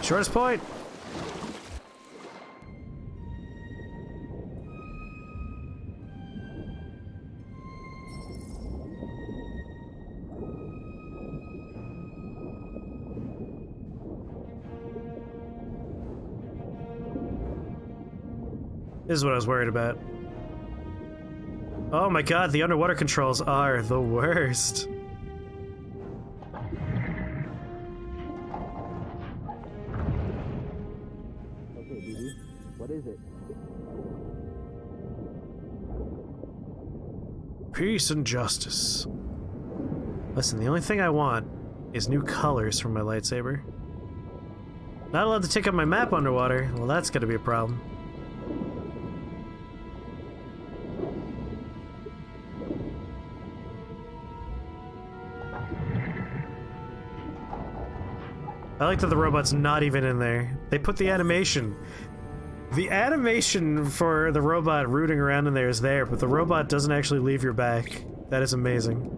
Shortest point. This is what I was worried about. Oh my god, the underwater controls are the worst. Okay, BB, what is it? Peace and justice. Listen, the only thing I want is new colors from my lightsaber. Not allowed to take up my map underwater. Well, that's gonna be a problem. I like that the robot's not even in there. They put the animation. The animation for the robot rooting around in there is there, but the robot doesn't actually leave your back. That is amazing.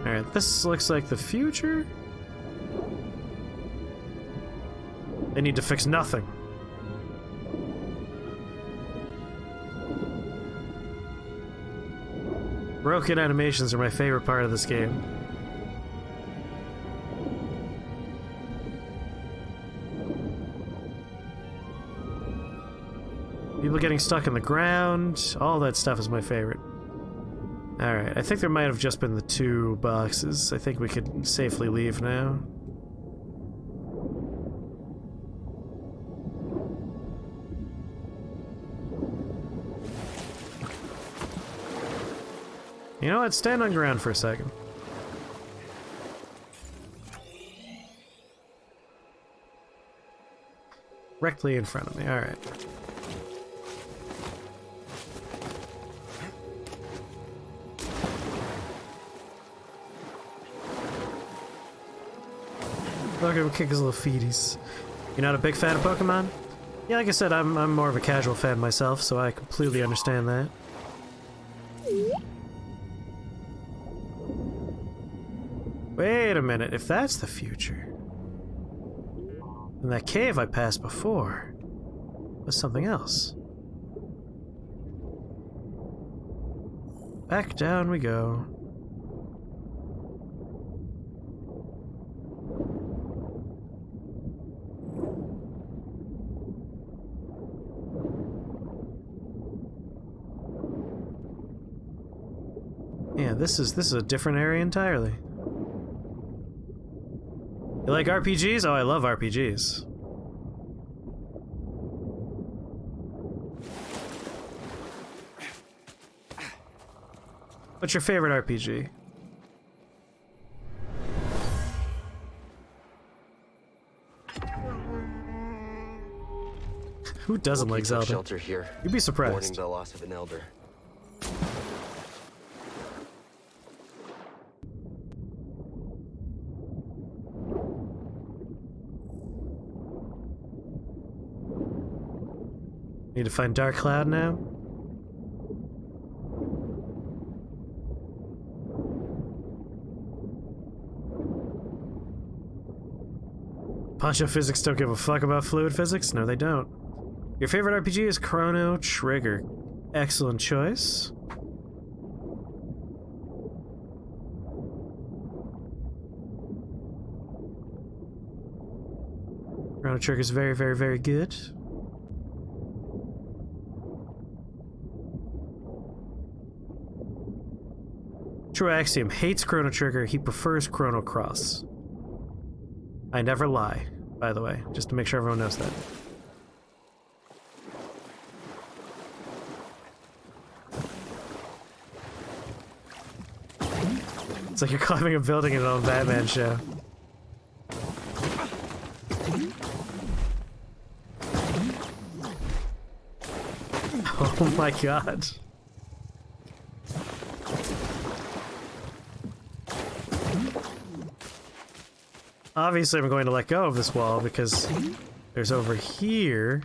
Alright, this looks like the future. They need to fix nothing. Broken animations are my favorite part of this game. People getting stuck in the ground, all that stuff is my favorite. Alright, I think there might have just been the 2 boxes. I think we could safely leave now. You know what? Stand on ground for a second. Directly in front of me. Alright. Look at him kick his little feeties. You're not a big fan of Pokemon? Yeah, like I said, I'm more of a casual fan myself, so I completely understand that. Wait a minute, if that's the future, then that cave I passed before was something else. Back down we go. Yeah, this is a different area entirely. You like RPGs? Oh, I love RPGs. What's your favorite RPG? Who doesn't like Zelda? Shelter here. You'd be surprised. Mourning the loss of an elder. Need to find Dark Cloud now? Poncho physics don't give a fuck about fluid physics? No, they don't. Your favorite RPG is Chrono Trigger. Excellent choice. Chrono Trigger is very, very, very good. True Axiom hates Chrono Trigger, he prefers Chrono Cross. I never lie, by the way, just to make sure everyone knows that. It's like you're climbing a building in an old Batman show. Oh my god. Obviously, I'm going to let go of this wall because there's over here.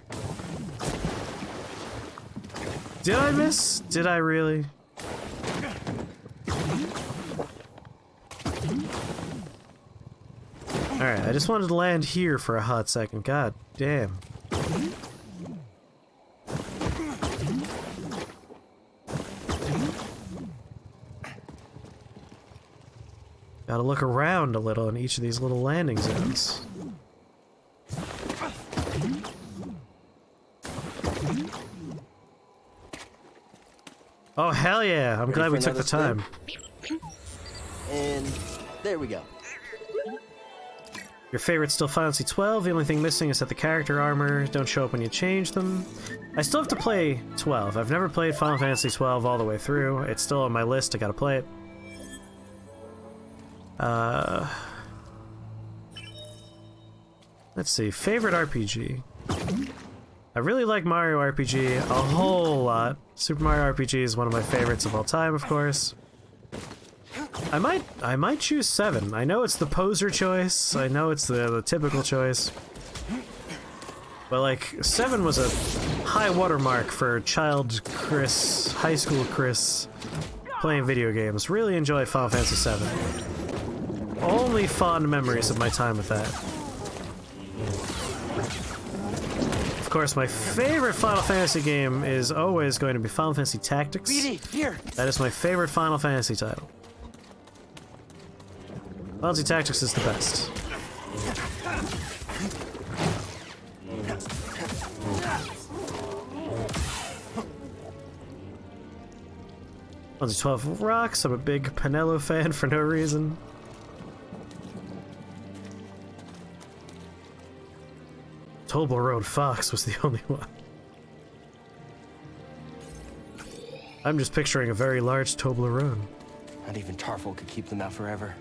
Did I miss? Did I really? Alright, I just wanted to land here for a hot second. God damn. Gotta look around a little in each of these little landing zones. Oh, hell yeah! I'm glad we took the time. And there we go. Your favorite's still Final Fantasy 12. The only thing missing is that the character armor don't show up when you change them. I still have to play 12. I've never played Final Fantasy 12 all the way through. It's still on my list. I gotta play it. Let's see. Favorite RPG. I really like Mario RPG a whole lot. Super Mario RPG is one of my favorites of all time, of course. I might choose 7. I know it's the poser choice. I know it's the typical choice. But like 7 was a high watermark for child Chris, high school Chris, playing video games. Really enjoyed Final Fantasy 7. Only fond memories of my time with that. Of course, my favorite Final Fantasy game is always going to be Final Fantasy Tactics. That is my favorite Final Fantasy title. Final Fantasy Tactics is the best. Final Fantasy 12 rocks. I'm a big Penelo fan for no reason. Toblerone Fox was the only one. I'm just picturing a very large Toblerone. Not even Tarful could keep them out forever.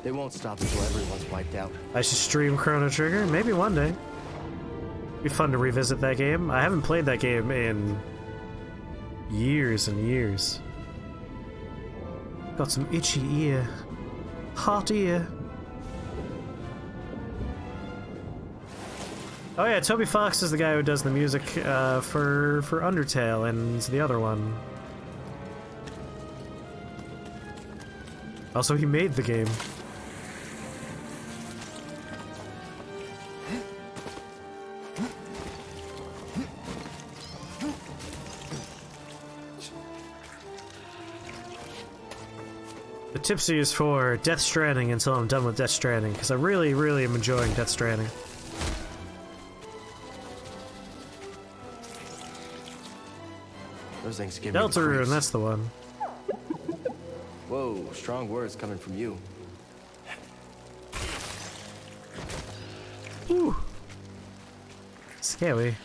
They won't stop until everyone's wiped out. I should stream Chrono Trigger, maybe one day. Be fun to revisit that game. I haven't played that game in years and years. Got some itchy ear. Hot ear. Oh yeah, Toby Fox is the guy who does the music for Undertale and the other one. Also, he made the game. The Tipsy is for Death Stranding until I'm done with Death Stranding, because I really, really am enjoying Death Stranding. Those things give me the Deltarune, creeps. that's the one. Whoa, strong words coming from you. Ooh. Scary.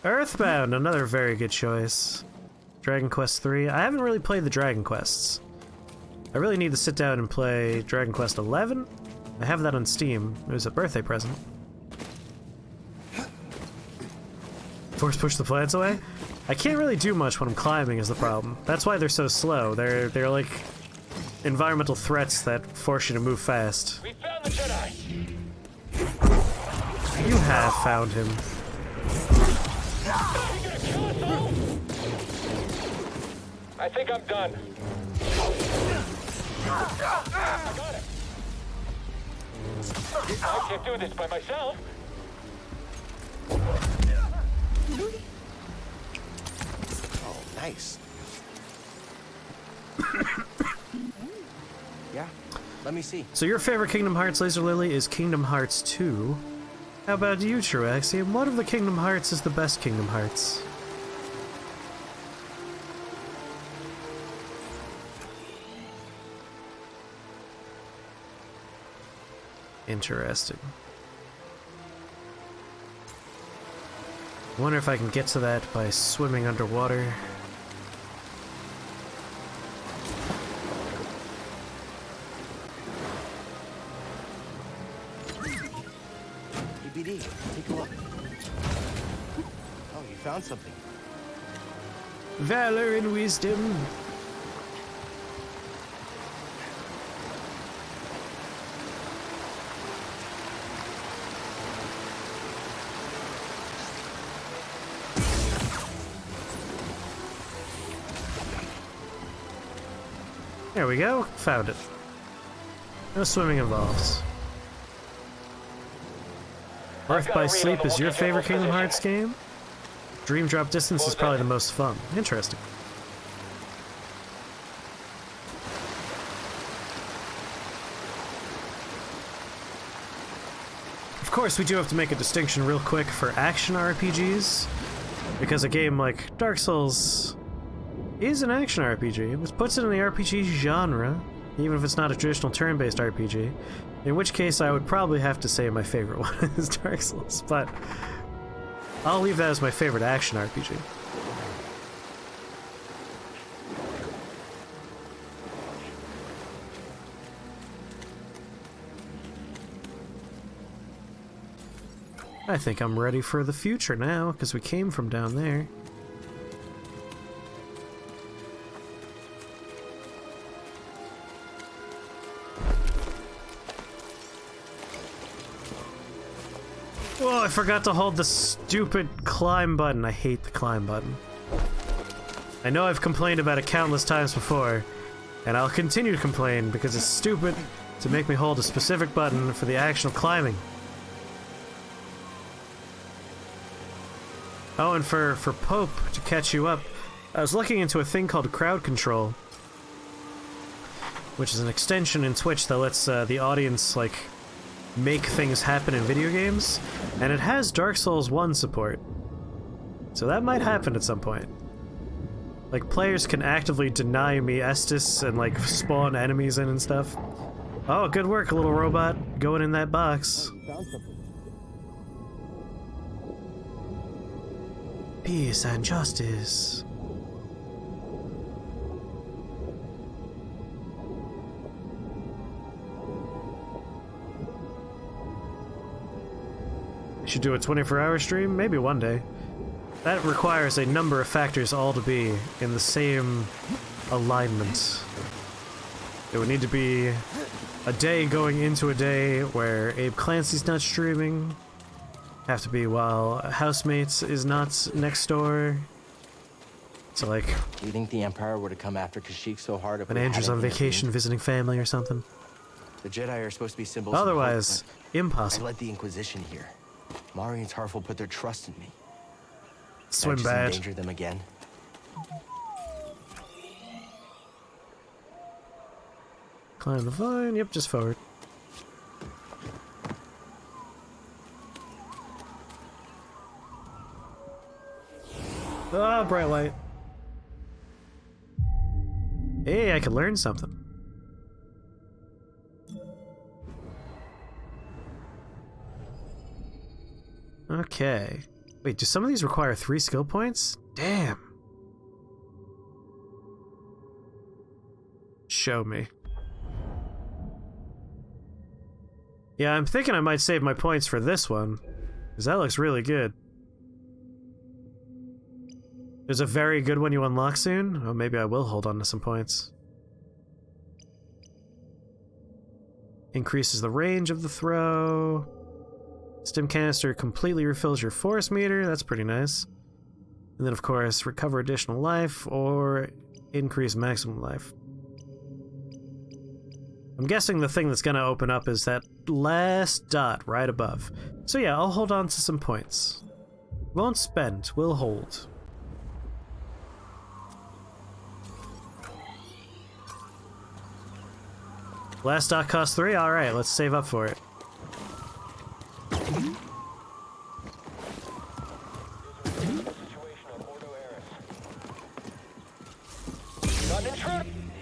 Earthbound, another very good choice. Dragon Quest 3. I haven't really played the Dragon Quests. I really need to sit down and play Dragon Quest 11. I have that on Steam. It was a birthday present. Force push the plants away? I can't really do much when I'm climbing is the problem. That's why they're so slow. They're like environmental threats that force you to move fast. We found the Jedi. You have found him. I think I'm done. I got it. I can't do this by myself. Oh, nice. Yeah, let me see. So your favorite Kingdom Hearts Laser Lily is Kingdom Hearts 2. How about you, Truaxi? What of the Kingdom Hearts is the best Kingdom Hearts? Interesting. I wonder if I can get to that by swimming underwater. EBD, take a look. Oh, you found something. Valor and wisdom. There we go. Found it. No swimming involved. Birth by Sleep is your favorite Kingdom Hearts game? Dream Drop Distance is probably the most fun. Interesting. Of course, we do have to make a distinction real quick for action RPGs, because a game like Dark Souls is an action RPG, which puts it in the RPG genre, even if it's not a traditional turn-based RPG, in which case I would probably have to say my favorite one is Dark Souls, but I'll leave that as my favorite action RPG. I think I'm ready for the future now, because we came from down there. Whoa, I forgot to hold the stupid climb button. I hate the climb button. I know I've complained about it countless times before, and I'll continue to complain because it's stupid to make me hold a specific button for the action of climbing. Oh, and for Pope, to catch you up, I was looking into a thing called crowd control, which is an extension in Twitch that lets the audience, like, make things happen in video games, and it has Dark Souls 1 support. So that might happen at some point. Like, players can actively deny me Estus and, like, spawn enemies in and stuff. Oh, good work, little robot, going in that box. Peace and justice. Should do a 24-hour stream? Maybe one day. That requires a number of factors all to be in the same alignment. It would need to be a day going into a day where Abe Clancy's not streaming. Have to be while Housemates is not next door. So like... Do you think the Empire would have come after Kashyyyk so hard if when we Andrew's hadn't on vacation intervened? visiting family or something. The Jedi are supposed to be symbols of Otherwise, hope, impossible. I led the Inquisition here. Mari and Tarful put their trust in me. Swim Did I bad. just endanger them again? Climb the vine. Yep, just forward. Ah, bright light. Hey, I could learn something. Okay. Wait, do some of these require 3 skill points? Damn. Show me. Yeah, I'm thinking I might save my points for this one, because that looks really good. There's a very good one you unlock soon? Oh, maybe I will hold on to some points. Increases the range of the throw. Stim canister completely refills your force meter. That's pretty nice. And then, of course, recover additional life or increase maximum life. I'm guessing the thing that's going to open up is that last dot right above. So yeah, I'll hold on to some points. Won't spend, we'll hold. Last dot costs 3? Alright, let's save up for it.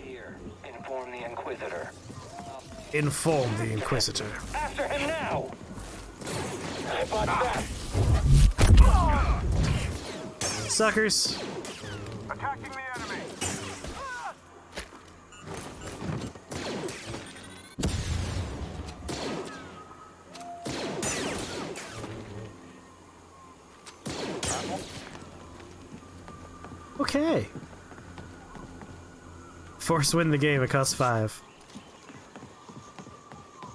Here, inform the Inquisitor. Inform the Inquisitor. After him now! I bought that! Suckers. Attacking the enemy! Okay. Force win the game, it costs 5.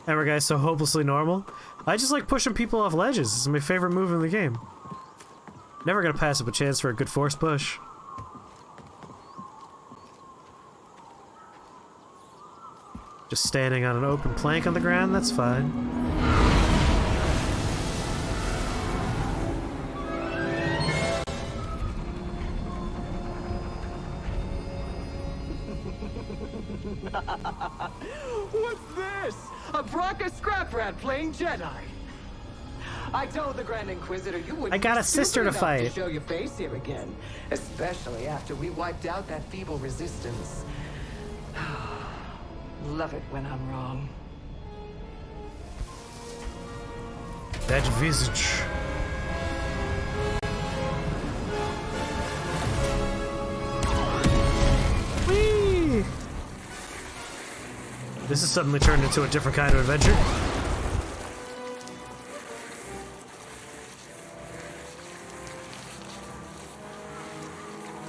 Remember guys, so hopelessly normal? I just like pushing people off ledges. This is my favorite move in the game. Never gonna pass up a chance for a good force push. Just standing on an open plank on the ground, that's fine. What's this? A Bronca scrap rat playing Jedi. I told the Grand Inquisitor you wouldn't I got be a sister stupid to enough fight. to show your face here again, especially after we wiped out that feeble resistance. Love it when I'm wrong. That visage. Whee! This has suddenly turned into a different kind of adventure.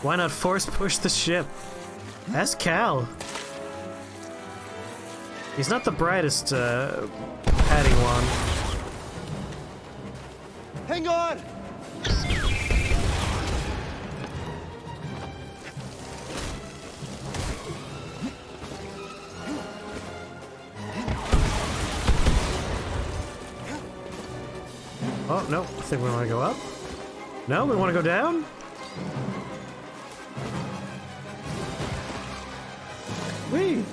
Why not force push the ship? Ask Cal. He's not the brightest, Padawan. Hang on! Oh, no. I think we want to go up. No, we want to go down? Whee!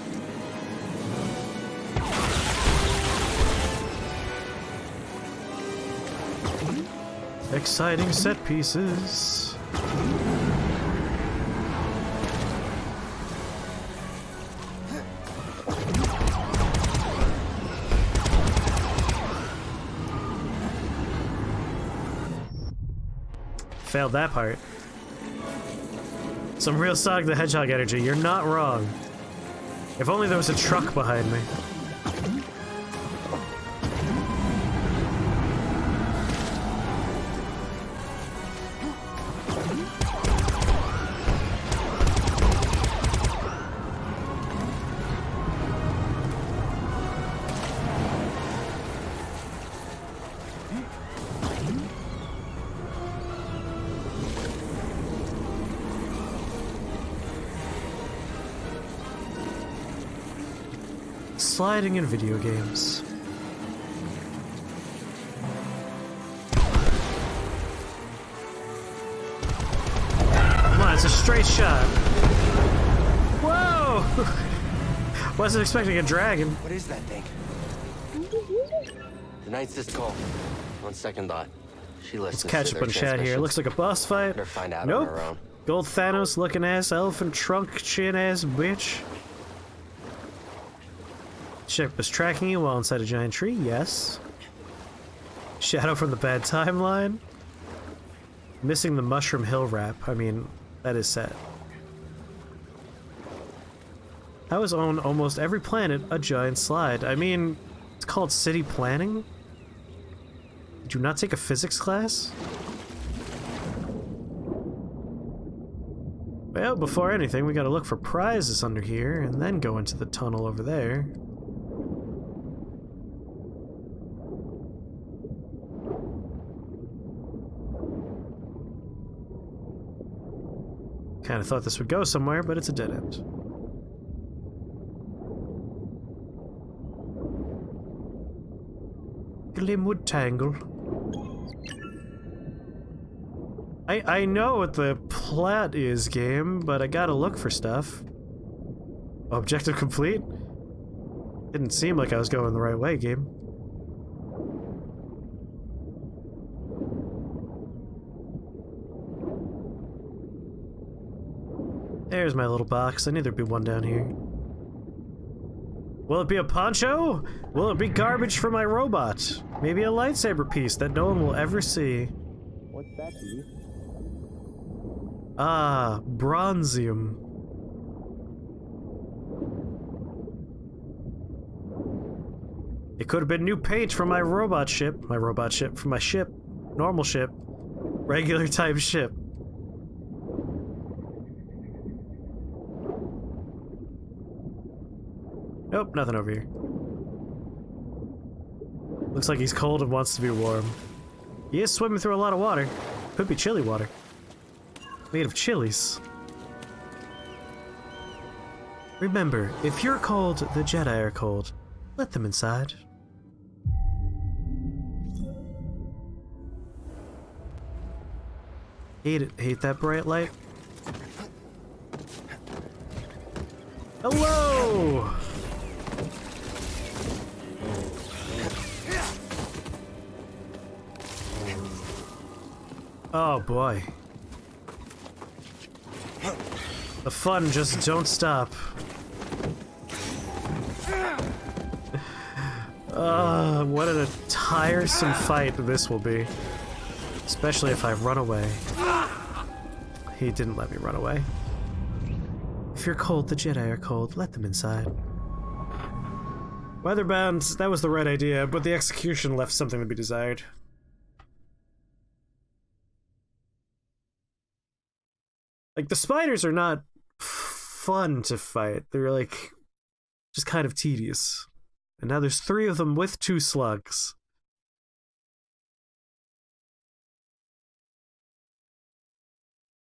Exciting set pieces. Failed that part. Some real Sonic the Hedgehog energy. You're not wrong. If only there was a truck behind me. Sliding in video games. Come on, it's a straight shot. Whoa! Wasn't expecting a dragon. What is that thing? The Night Sis call. On second thought, she listens Let's catch to up their on chat here. transmissions. Looks like a boss fight. Better find out Nope. on our own. Gold Thanos looking ass, elephant trunk chin ass bitch. Ship was tracking you while inside a giant tree, yes. Shadow from the bad timeline. Missing the Mushroom Hill rap. I mean, that is sad. How is on almost every planet a giant slide? I mean, it's called city planning? Did you not take a physics class? Well, before anything, we gotta look for prizes under here, and then go into the tunnel over there. Kinda thought this would go somewhere, but it's a dead end. Glimwood Tangle. I know what the plot is, game, but I gotta look for stuff. Objective complete? Didn't seem like I was going the right way, game. There's my little box. I knew there'd be one down here. Will it be a poncho? Will it be garbage for my robot? Maybe a lightsaber piece that no one will ever see. What's that piece? Ah, bronzium. It could have been new paint for my robot ship. My robot ship for my ship. Normal ship. Regular type ship. Nope, nothing over here. Looks like he's cold and wants to be warm. He is swimming through a lot of water. Could be chili water. Made of chilies. Remember, if you're cold, the Jedi are cold. Let them inside. Hate it. Hate that bright light. Hello! Oh boy. The fun just don't stop. What a tiresome fight this will be. Especially if I run away. He didn't let me run away. If you're cold, the Jedi are cold. Let them inside. Weatherbound, that was the right idea, but the execution left something to be desired. Like, the spiders are not fun to fight. They're, like, just kind of tedious. And now there's 3 of them with 2 slugs.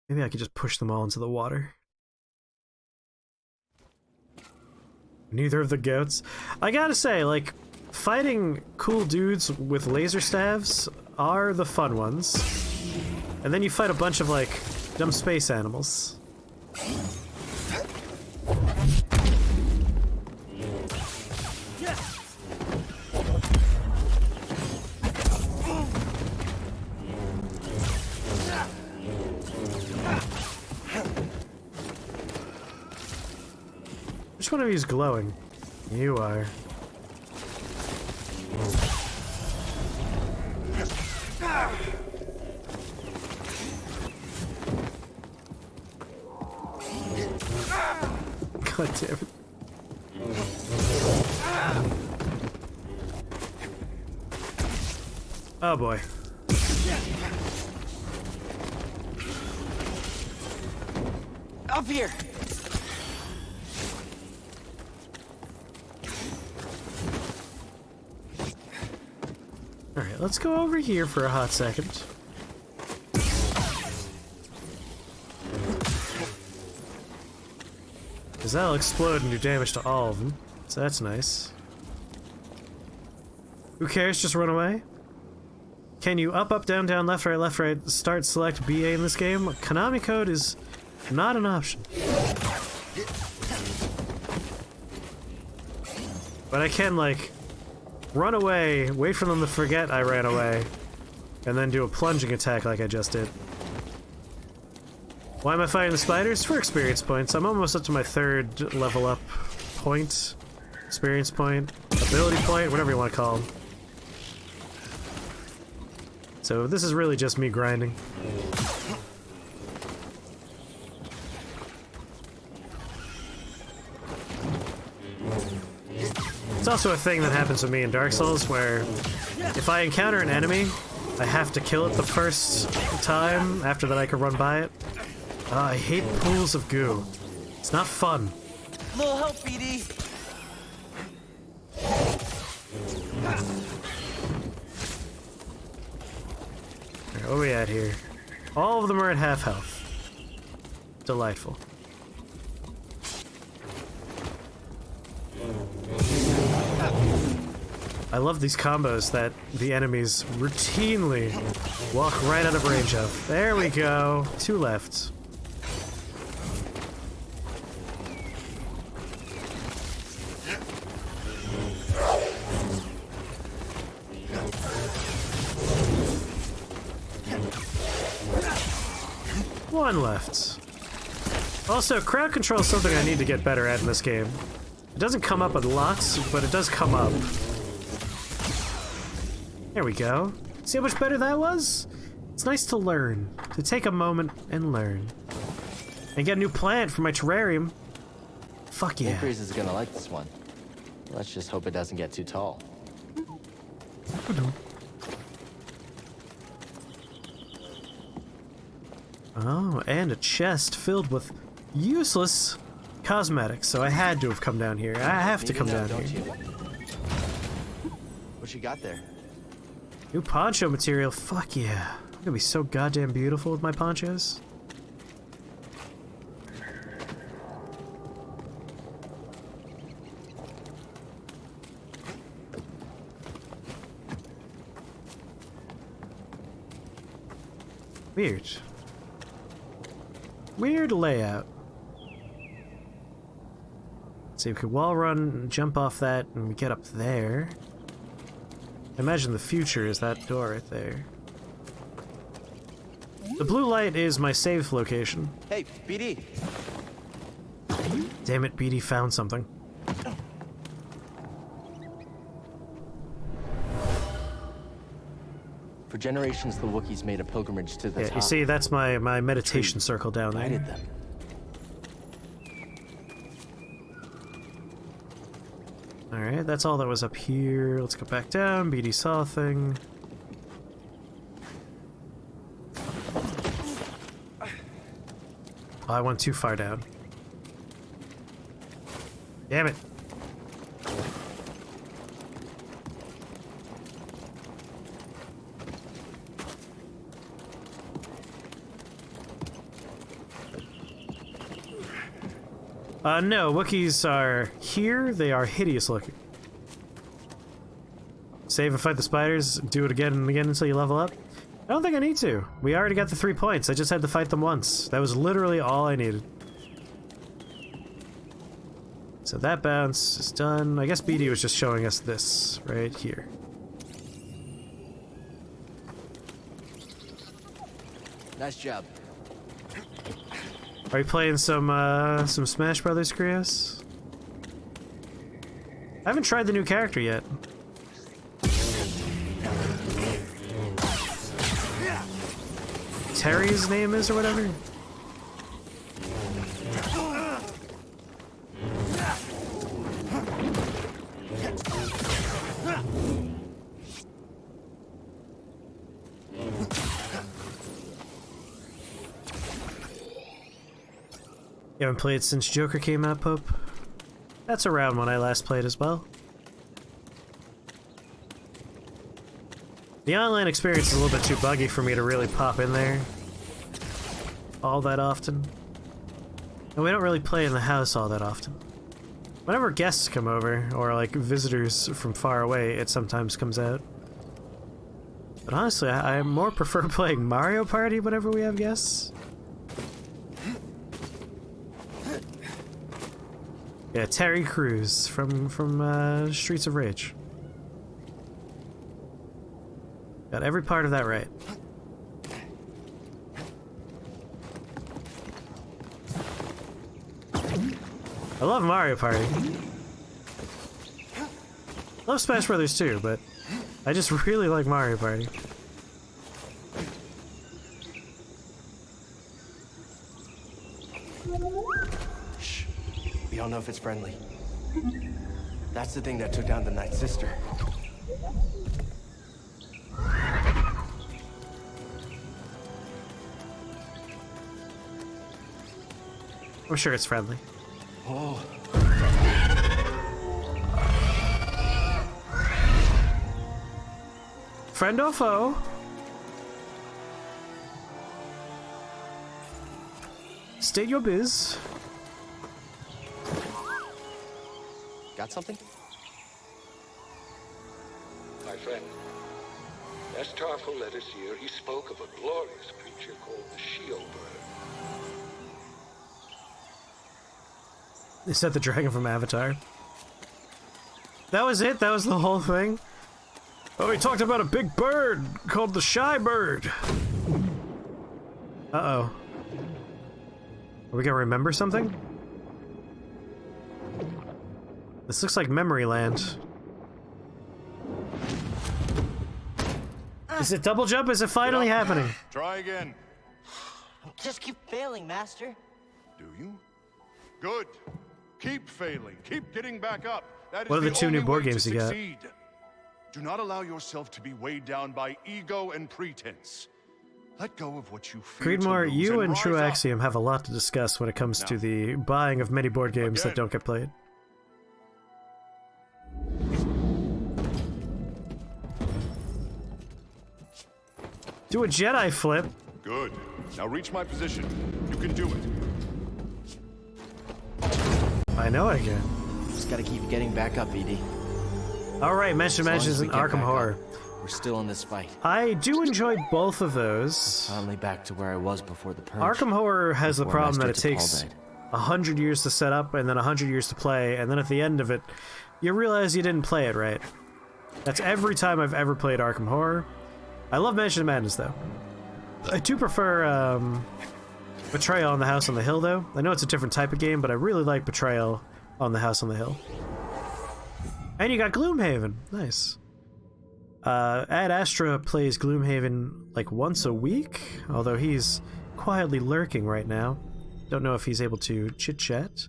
Maybe I could just push them all into the water. Neither of the goats. I gotta say, like, fighting cool dudes with laser staves are the fun ones. And then you fight a bunch of, like, dumb space animals. Which one of you is glowing? You are. God damn it. Oh boy. Up here! Alright, let's go over here for a hot second. Because that'll explode and do damage to all of them. So that's nice. Who cares? Just run away? Can you up, up, down, down, left, right, start, select, BA in this game? Konami code is not an option. But I can, like, run away, wait for them to forget I ran away, and then do a plunging attack like I just did. Why am I fighting the spiders? For experience points. I'm almost up to my 3rd level up point. Experience point. Ability point, whatever you want to call them. So this is really just me grinding. It's also a thing that happens with me in Dark Souls where if I encounter an enemy, I have to kill it the first time. After that I can run by it. I hate pools of goo. It's not fun. Little help, BD. Alright, what are we at here? All of them are at half health. Delightful. I love these combos that the enemies routinely walk right out of range of. There we go. 2 left. One left. Also, crowd control is something I need to get better at in this game. It doesn't come up a lot, but it does come up. There we go. See how much better that was? It's nice to learn. To take a moment and learn. And get a new plant for my terrarium. Fuck yeah. Increase is gonna like this one. Let's just hope it doesn't get too tall. Oh, and a chest filled with useless cosmetics, so I had to have come down here. I have to come down here. What you got there? New poncho material, fuck yeah. I'm gonna be so goddamn beautiful with my ponchos. Weird. Weird layout. Let's see, we could wall run and jump off that and we get up there. I imagine the future is that door right there. The blue light is my save location. Hey, BD. Damn it, BD found something. For generations, the Wookiees made a pilgrimage to the top. You see, that's my meditation circle down there. Guided them. Alright, that's all that was up here. Let's go back down. BD saw a thing. Oh, I went too far down. Damn it. No, Wookiees are here. They are hideous looking. Save and fight the spiders. Do it again and again until you level up. I don't think I need to. We already got the 3 points. I just had to fight them once. That was literally all I needed. So that bounce is done. I guess BD was just showing us this right here. Nice job. Are you playing some Smash Brothers, Krios? I haven't tried the new character yet. Terry's name is, or whatever? You haven't played since Joker came out, Pope? That's around when I last played as well. The online experience is a little bit too buggy for me to really pop in there all that often. And we don't really play in the house all that often. Whenever guests come over, or like visitors from far away, it sometimes comes out. But honestly, I more prefer playing Mario Party whenever we have guests. Yeah, Terry Crews from Streets of Rage. Got every part of that right. I love Mario Party. Love Smash Brothers too, but I just really like Mario Party. Shh. We don't know if it's friendly. That's the thing that took down the Night Sister. I'm sure it's friendly. Oh. Friend or foe? State your biz. Got something? My friend, as Tarful led us here, he spoke of a glorious creature called the Shield Bird. Is that the dragon from Avatar? That was it? That was the whole thing? Oh, he talked about a big bird called the Shy Bird. Uh-oh. Are we gonna remember something? This looks like Memory Land. Is it double jump? Is it finally happening? Try again. Just keep failing, Master. Do you? Good. Keep failing. Keep getting back up. That is What are the two new only board way games to you got? succeed. Do not allow yourself to be weighed down by ego and pretense. Let go of what you fear Creedmoor, to lose you and rise True up. Axiom have a lot to discuss when it comes to the buying of many board games that Again. don't get played. Do a Jedi flip. Good. Now reach my position. You can do it. I know I can. Just gotta keep getting back up, BD. Alright, mention As long matches as we in get Arkham back Horror. we're still in this fight. I do enjoy both of those. Finally back to where I was before the purge. Arkham Horror has the Before problem that it Master takes T'Pol died. 100 years to set up and then 100 years to play, and then at the end of it, you realize you didn't play it right. That's every time I've ever played Arkham Horror. I love Mansion of Madness, though. I do prefer Betrayal on the House on the Hill, though. I know it's a different type of game, but I really like Betrayal on the House on the Hill. And you got Gloomhaven. Nice. Ad Astra plays Gloomhaven like once a week, although he's quietly lurking right now. Don't know if he's able to chit-chat.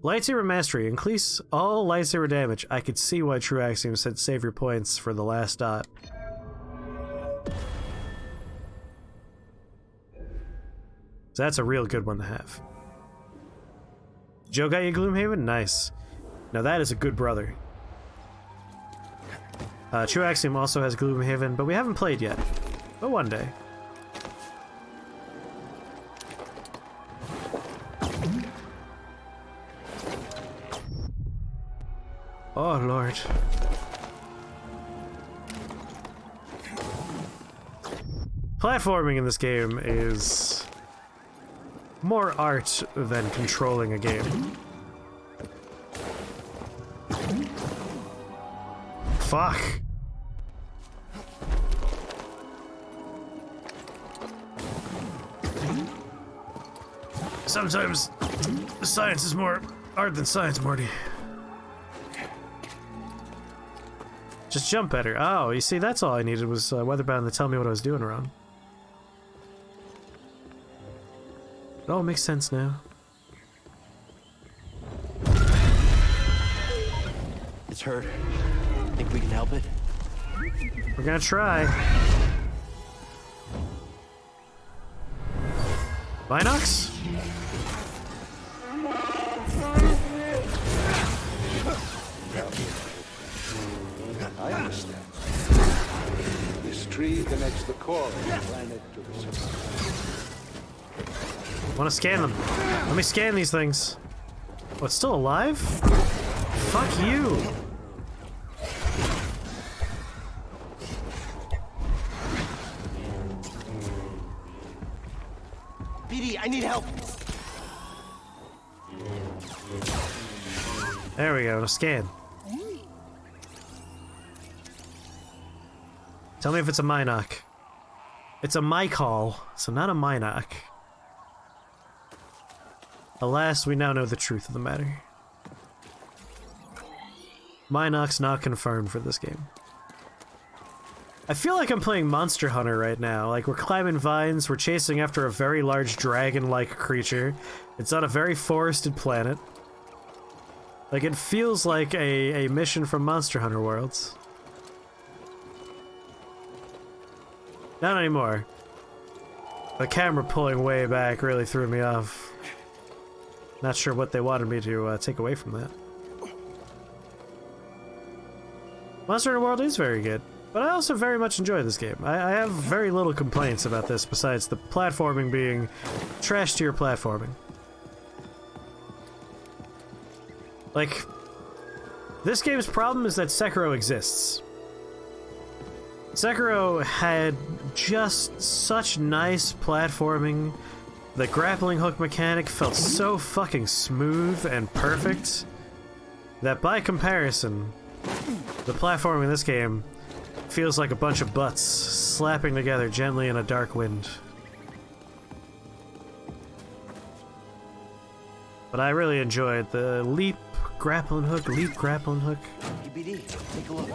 Lightsaber Mastery. Increase all lightsaber damage. I could see why True Axiom said save your points for the last dot. So that's a real good one to have. Joe got you Gloomhaven? Nice. Now that is a good brother. True Axiom also has Gloomhaven, but we haven't played yet. But one day. Oh, Lord. Platforming in this game is more art than controlling a game. Fuck. Sometimes science is more art than science, Morty. Just jump better. Oh, you see, that's all I needed was Weatherbound to tell me what I was doing wrong. It all makes sense now. It's hurt. Think we can help it? We're gonna try. Binox? I understand. This tree connects the core of the planet to the surface. Want to scan them? Let me scan these things. Oh, it's still alive? Fuck you. BD, I need help. There we go, scan. Tell me if it's a Minoc. It's a Mycall, so not a Minoc. Alas, we now know the truth of the matter. Minoc's not confirmed for this game. I feel like I'm playing Monster Hunter right now. Like, we're climbing vines, we're chasing after a very large dragon-like creature. It's on a very forested planet. Like, it feels like a mission from Monster Hunter Worlds. Not anymore. The camera pulling way back really threw me off. Not sure what they wanted me to take away from that. Monster Hunter World is very good, but I also very much enjoy this game. I have very little complaints about this besides the platforming being trash tier platforming. Like, this game's problem is that Sekiro exists. Sekiro had just such nice platforming. The grappling hook mechanic felt so fucking smooth and perfect that by comparison, the platforming in this game feels like a bunch of butts slapping together gently in a dark wind. But I really enjoyed the leap, grappling hook, leap, grappling hook. Hey, BD, take a look.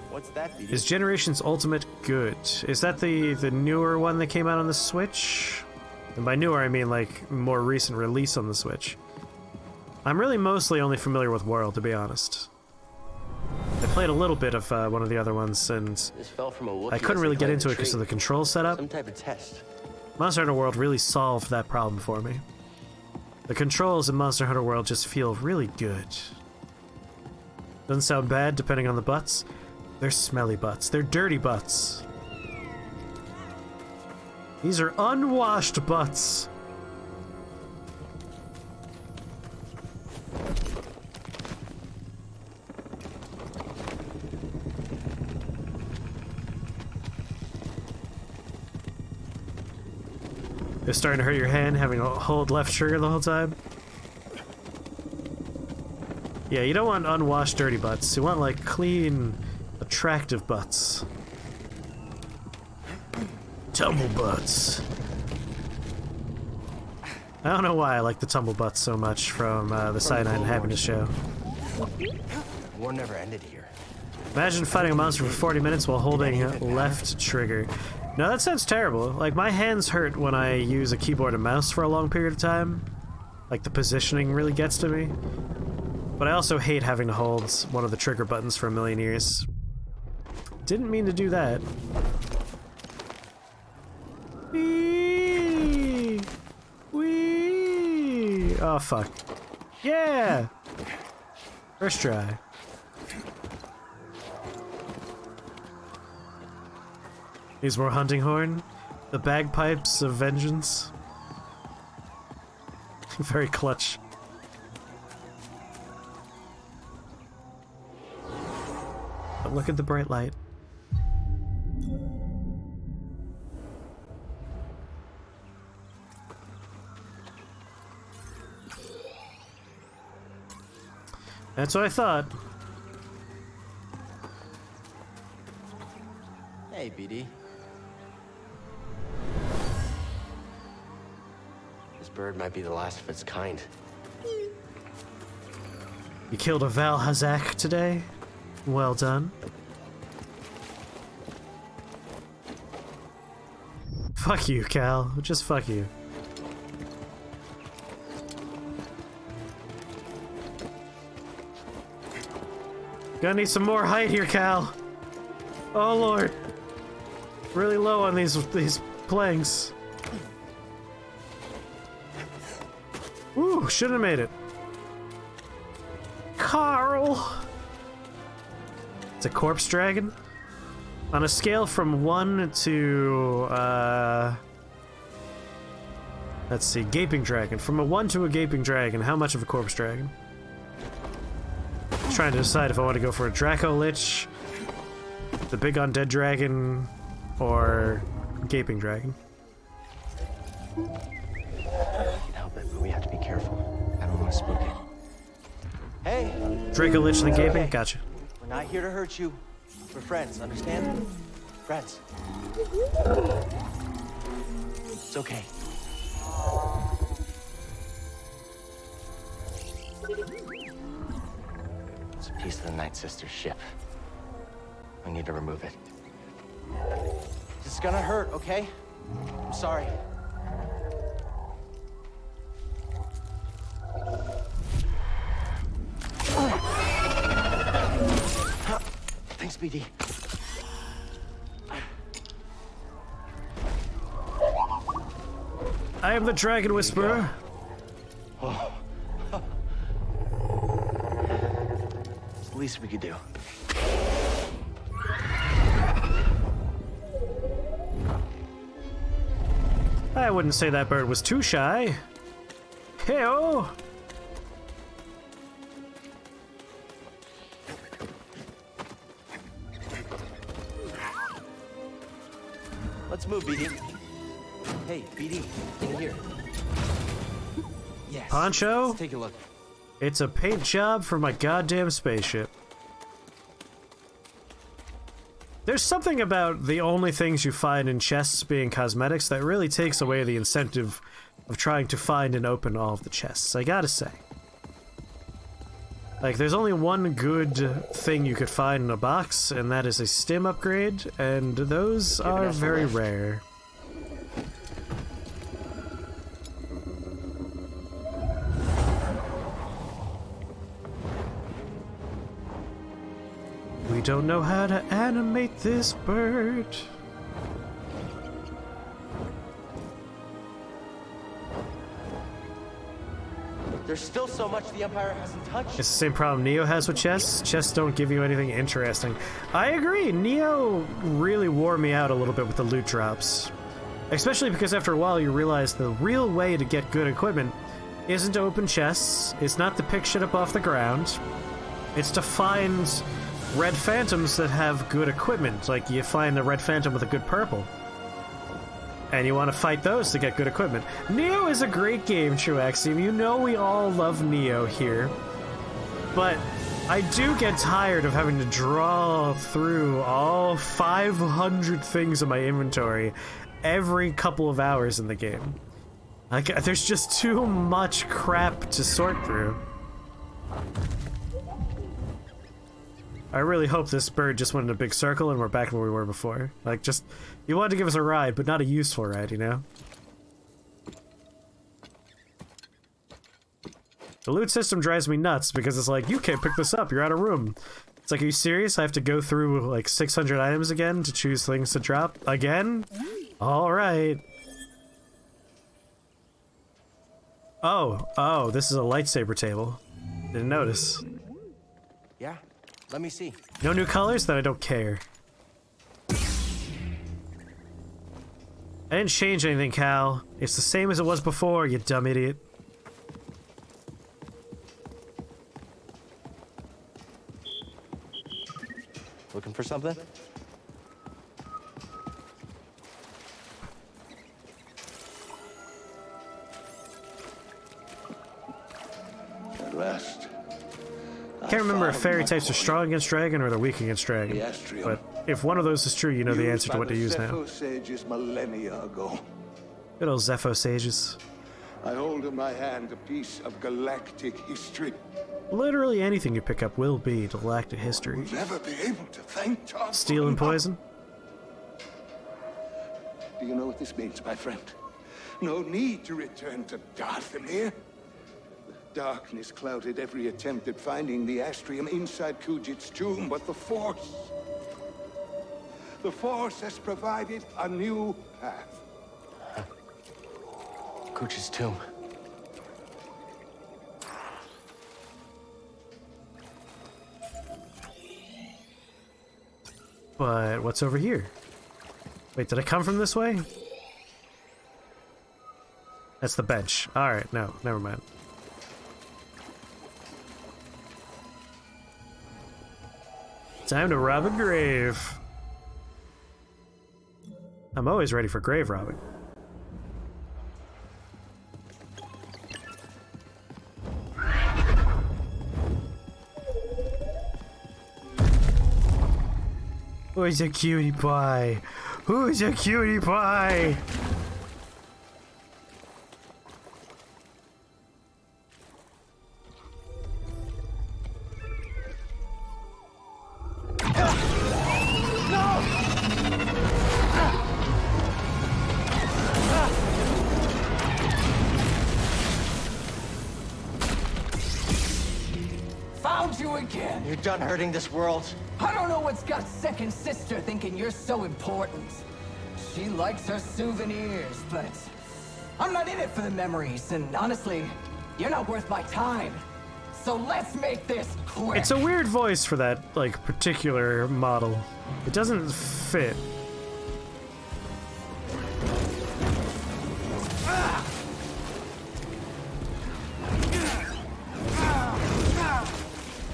What's that, BD? Is Generations Ultimate good? Is that the newer one that came out on the Switch? And by newer, I mean like more recent release on the Switch. I'm really mostly only familiar with World, to be honest. I played a little bit of one of the other ones, and This fell from a Wookiee I couldn't as really they get climbed into the it because of tree. the control setup. Some type of test. Monster Hunter World really solved that problem for me. The controls in Monster Hunter World just feel really good. Doesn't sound bad depending on the butts. They're smelly butts. They're dirty butts. These are unwashed butts. It's starting to hurt your hand having to hold left trigger the whole time. Yeah, you don't want unwashed dirty butts. You want like clean, attractive butts. Tumble butts. I don't know why I like the tumble butts so much from the Cyanide and Happiness show. War never ended here. Imagine fighting a monster for 40 minutes while holding left trigger. No, that sounds terrible. Like, my hands hurt when I use a keyboard and mouse for a long period of time. Like, the positioning really gets to me. But I also hate having to hold one of the trigger buttons for a million years. Didn't mean to do that. Whee! Whee! Oh, fuck. Yeah! First try. Needs more hunting horn. The bagpipes of vengeance. Very clutch. But look at the bright light. That's what I thought. Hey, BD. This bird might be the last of its kind. You killed a Val Hazak today? Well done. Fuck you, Cal. Just fuck you. Gonna need some more height here, Cal. Oh lord. Really low on these planks. Ooh, should have made it. Carl! It's a corpse dragon? On a scale from 1 to, let's see, gaping dragon. From a 1 to a gaping dragon, how much of a corpse dragon? Trying to decide if I want to go for a Draco Lich, the big undead dragon, or gaping dragon. I can help it, but we have to be careful. I don't want to spook it. Hey! Draco Lich and the gaping? Okay. Gotcha. We're not here to hurt you. We're friends, understand? Friends. It's okay. It's a piece of the Night Sister's ship. We need to remove it. It's gonna hurt, okay? I'm sorry. Thanks, BD. I am the Dragon Whisperer. It's the least we could do. I wouldn't say that bird was too shy. Hey-oh! Let's move, BD. Hey, BD, in here. Yes. Poncho? Let's take a look. It's a paint job for my goddamn spaceship. There's something about the only things you find in chests being cosmetics that really takes away the incentive of trying to find and open all of the chests, I gotta say. Like, there's only one good thing you could find in a box, and that is a stim upgrade, and those are very rare. We don't know how to animate this bird. There's still so much the Empire hasn't touched. It's the same problem Neo has with chests. Chests don't give you anything interesting. I agree. Neo really wore me out a little bit with the loot drops. Especially because after a while you realize the real way to get good equipment isn't to open chests. It's not to pick shit up off the ground. It's to find red phantoms that have good equipment. Like you find a red phantom with a good purple. And you want to fight those to get good equipment. Neo is a great game, True Axiom. You know we all love Neo here. But I do get tired of having to draw through all 500 things in my inventory every couple of hours in the game. Like, there's just too much crap to sort through. I really hope this bird just went in a big circle and we're back where we were before. Like, just, you wanted to give us a ride, but not a useful ride, you know? The loot system drives me nuts because it's like, you can't pick this up, you're out of room. It's like, are you serious? I have to go through like 600 items again to choose things to drop? Again? Alright. Oh, this is a lightsaber table. Didn't notice. Yeah, let me see. No new colors? Then I don't care. I didn't change anything, Cal. It's the same as it was before, you dumb idiot. Looking for something? At last. Can't remember if fairy types are strong against dragon or they're weak against dragon. But if one of those is true, you know the answer to what to use now. Sages millennia ago. Good old Zepho sages. I hold in my hand a piece of galactic history. Literally anything you pick up will be galactic history. We'll never be able to thank Tom. Steel and poison? Do you know what this means, my friend? No need to return to Dathomir. The darkness clouded every attempt at finding the astrium inside Kujit's tomb, but the Force has provided a new path. Kuch's tomb. But what's over here? Wait, did I come from this way? That's the bench. Alright, no, never mind. Time to rob a grave. I'm always ready for grave robbing. Who's a cutie pie? Who's a cutie pie? Found you again. You're done hurting this world. I don't know what's got second sister thinking you're so important. She likes her souvenirs, but I'm not in it for the memories, and honestly, you're not worth my time. So let's make this quick. It's a weird voice for that, like, particular model. It doesn't fit.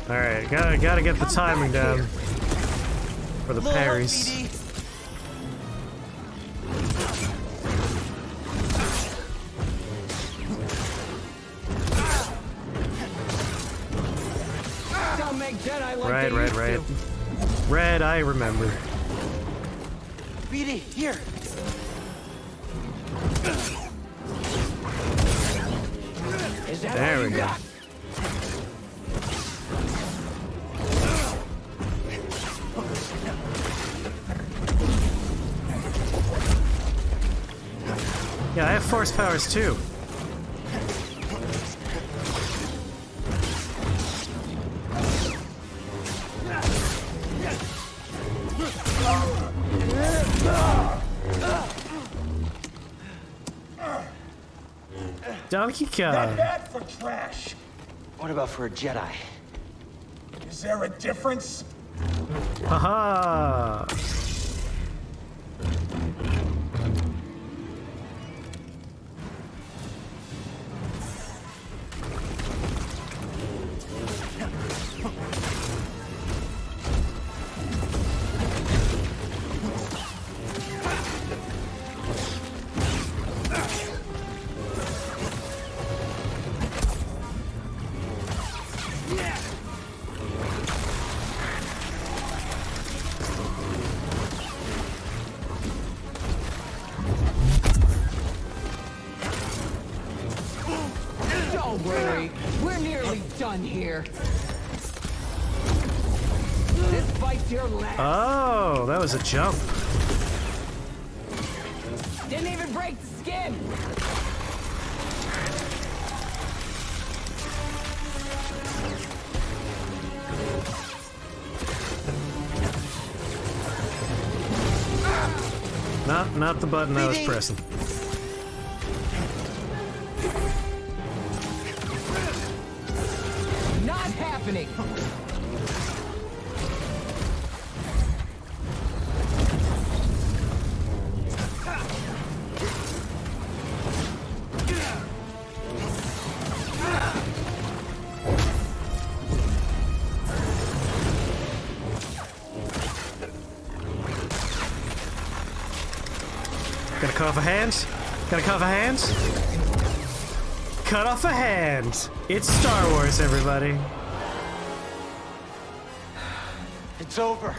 Alright, gotta get the timing down for the parries. Don't make Jedi like they used Right. to. Red, I remember. BD, here. Is that There all we you go. got? Yeah, I have force powers too. Donkey Kong. Bad for trash. What about for a Jedi? Is there a difference? Haha. fun here. This fight's your last. Oh, that was a jump. Didn't even break the skin. Not the button I was pressing. Not happening. Gotta cut off a hand? Gotta cut off a hand? Cut off a hand! It's Star Wars, everybody. It's over.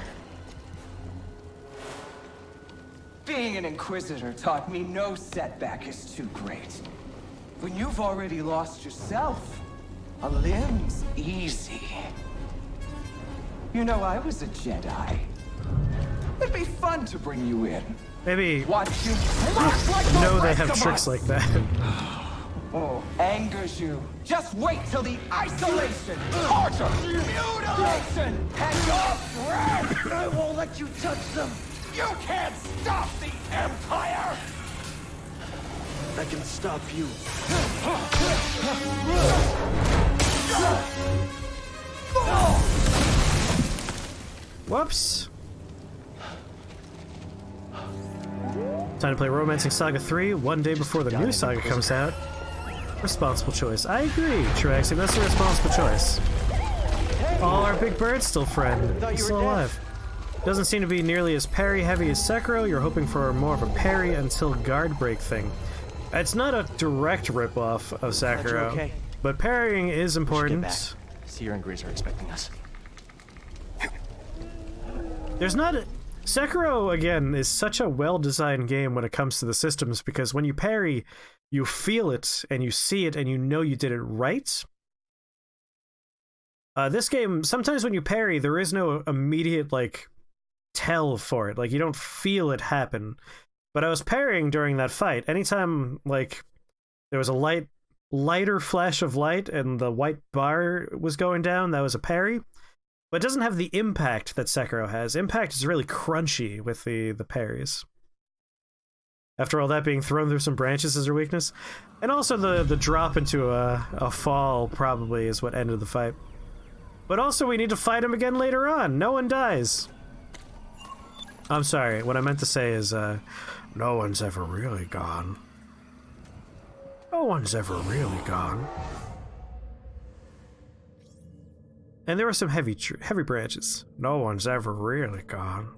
Being an Inquisitor taught me no setback is too great. When you've already lost yourself, a limb's easy. You know, I was a Jedi. It'd be fun to bring you in. Maybe Watch you smash like the know they rest have of tricks us. like that. Oh, angers you. Just wait till the isolation, torture, mutilation, and your breath! I won't let you touch them! You can't stop the Empire! I can stop you. Whoops. Time to play Romancing Saga 3 one day before the new saga comes out. Responsible choice. I agree, Truaxi. That's a responsible choice. Oh, our big bird's still friend. He's still alive. Doesn't seem to be nearly as parry heavy as Sekiro. You're hoping for more of a parry until guard break thing. It's not a direct ripoff of Sekiro, okay. but parrying is Get important. back. Seer and Grease are expecting us. There's not a... Sekiro, again, is such a well-designed game when it comes to the systems, because when you parry, you feel it, and you see it, and you know you did it right. This game, sometimes when you parry, there is no immediate, like, tell for it. Like, you don't feel it happen. But I was parrying during that fight. Anytime, like, there was a lighter flash of light, and the white bar was going down, that was a parry. But it doesn't have the impact that Sekiro has. Impact is really crunchy with the parries. After all that, being thrown through some branches is her weakness. And also the drop into a fall probably is what ended the fight. But also we need to fight him again later on. No one dies. I'm sorry, what I meant to say is no one's ever really gone. No one's ever really gone. And there were some heavy branches. No one's ever really gone.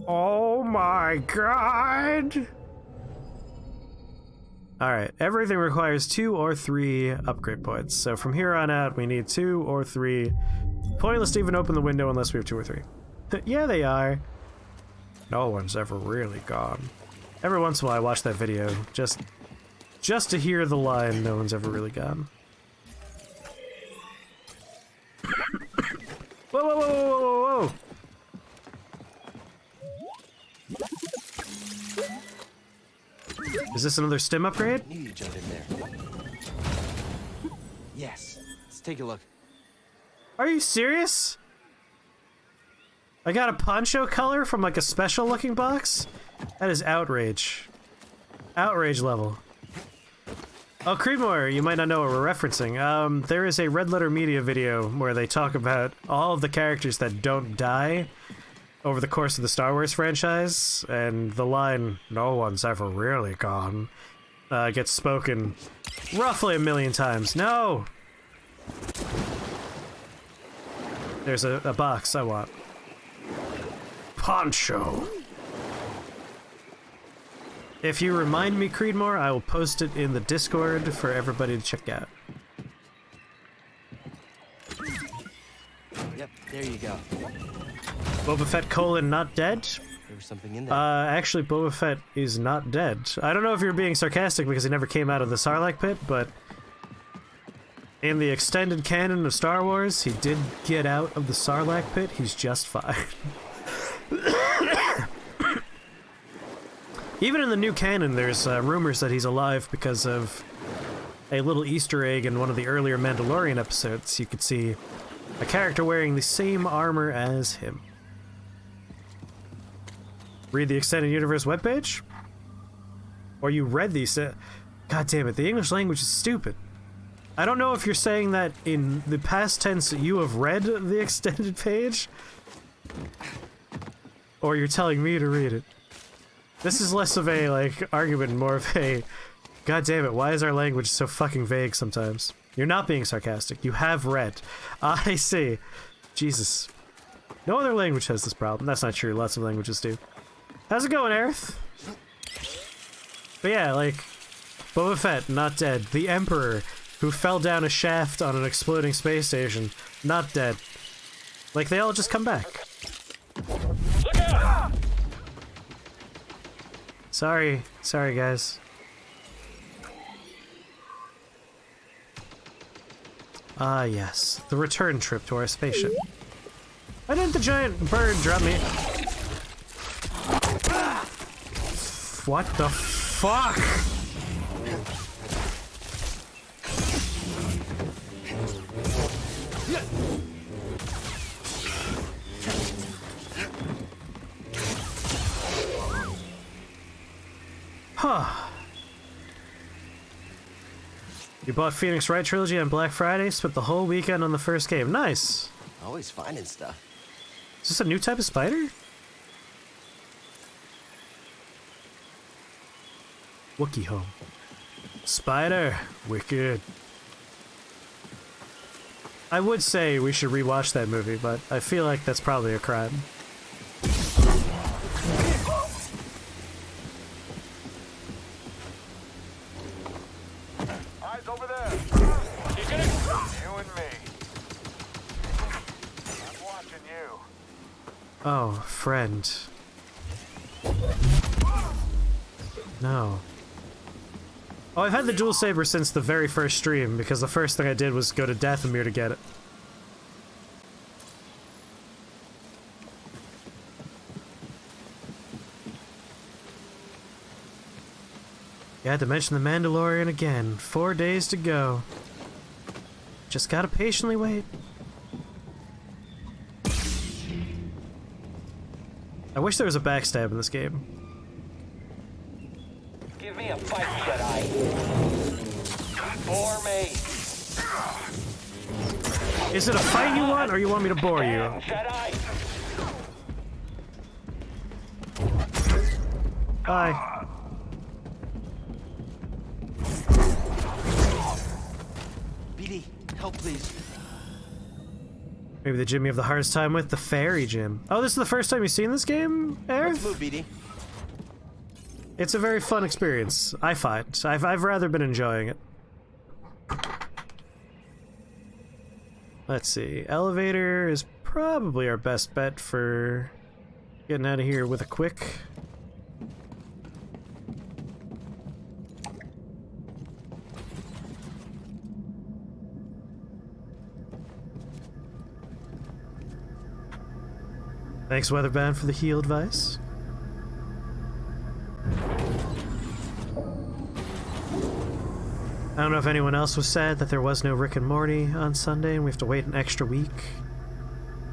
Oh my god! Alright, everything requires 2 or 3 upgrade points. So from here on out, we need 2 or 3. Pointless to even open the window unless we have 2 or 3. Yeah, they are. No one's ever really gone. Every once in a while I watch that video, just to hear the line, no one's ever really gone. Whoa, whoa, whoa, whoa, whoa, whoa! Is this another stim upgrade? Knew you jump in there. Yes. Let's take a look. Are you serious? I got a poncho color from like a special looking box? That is outrage. Outrage level. Oh, Creedmoor, you might not know what we're referencing. There is a Red Letter Media video where they talk about all of the characters that don't die over the course of the Star Wars franchise, and the line, no one's ever really gone, gets spoken roughly 1 million times. No! There's a box I want. Poncho. If you remind me, Creedmoor, I will post it in the Discord for everybody to check out. Yep, there you go. Boba Fett : not dead? There was something in there. Actually, Boba Fett is not dead. I don't know if you're being sarcastic because he never came out of the Sarlacc pit, but In the extended canon of Star Wars, he did get out of the Sarlacc pit. He's just fine. Even in the new canon, there's rumors that he's alive because of a little Easter egg in one of the earlier Mandalorian episodes. You could see a character wearing the same armor as him. Read the Extended Universe webpage? Or you read these... God damn it, the English language is stupid. I don't know if you're saying that in the past tense you have read the extended page, or you're telling me to read it. This is less of a, like, argument, more of a, god damn it, why is our language so fucking vague sometimes? You're not being sarcastic. You have read. I see. Jesus. No other language has this problem. That's not true. Lots of languages do. How's it going, Aerith? But yeah, like, Boba Fett, not dead. The Emperor, who fell down a shaft on an exploding space station, not dead. Like, they all just come back. Sorry. Sorry, guys. Ah, yes. The return trip to our spaceship. Why didn't the giant bird drop me? What the fuck? Huh. You bought Phoenix Wright Trilogy on Black Friday, spent the whole weekend on the first game. Nice. Always finding stuff. Is this a new type of spider? Wookiee home. Spider. Wicked. I would say we should rewatch that movie, but I feel like that's probably a crime. Eyes over there. You and me. I'm watching you. Oh, friend. No. Oh, I've had the dual saber since the very first stream, because the first thing I did was go to Dathomir to get it. You had to mention the Mandalorian again. 4 days to go. Just gotta patiently wait. I wish there was a backstab in this game. Give me a fight, Jedi. Bore me. Is it a fight you want, or you want me to bore you? Jedi. Bye. BD, help please. Maybe the gym you have the hardest time with? The fairy gym. Oh, this is the first time you've seen this game, Let's Aerith? move, BD. It's a very fun experience, I find. I've rather been enjoying it. Let's see. Elevator is probably our best bet for getting out of here with a quick. Thanks, Weatherbound, for the heal advice. I don't know if anyone else was sad that there was no Rick and Morty on Sunday and we have to wait an extra week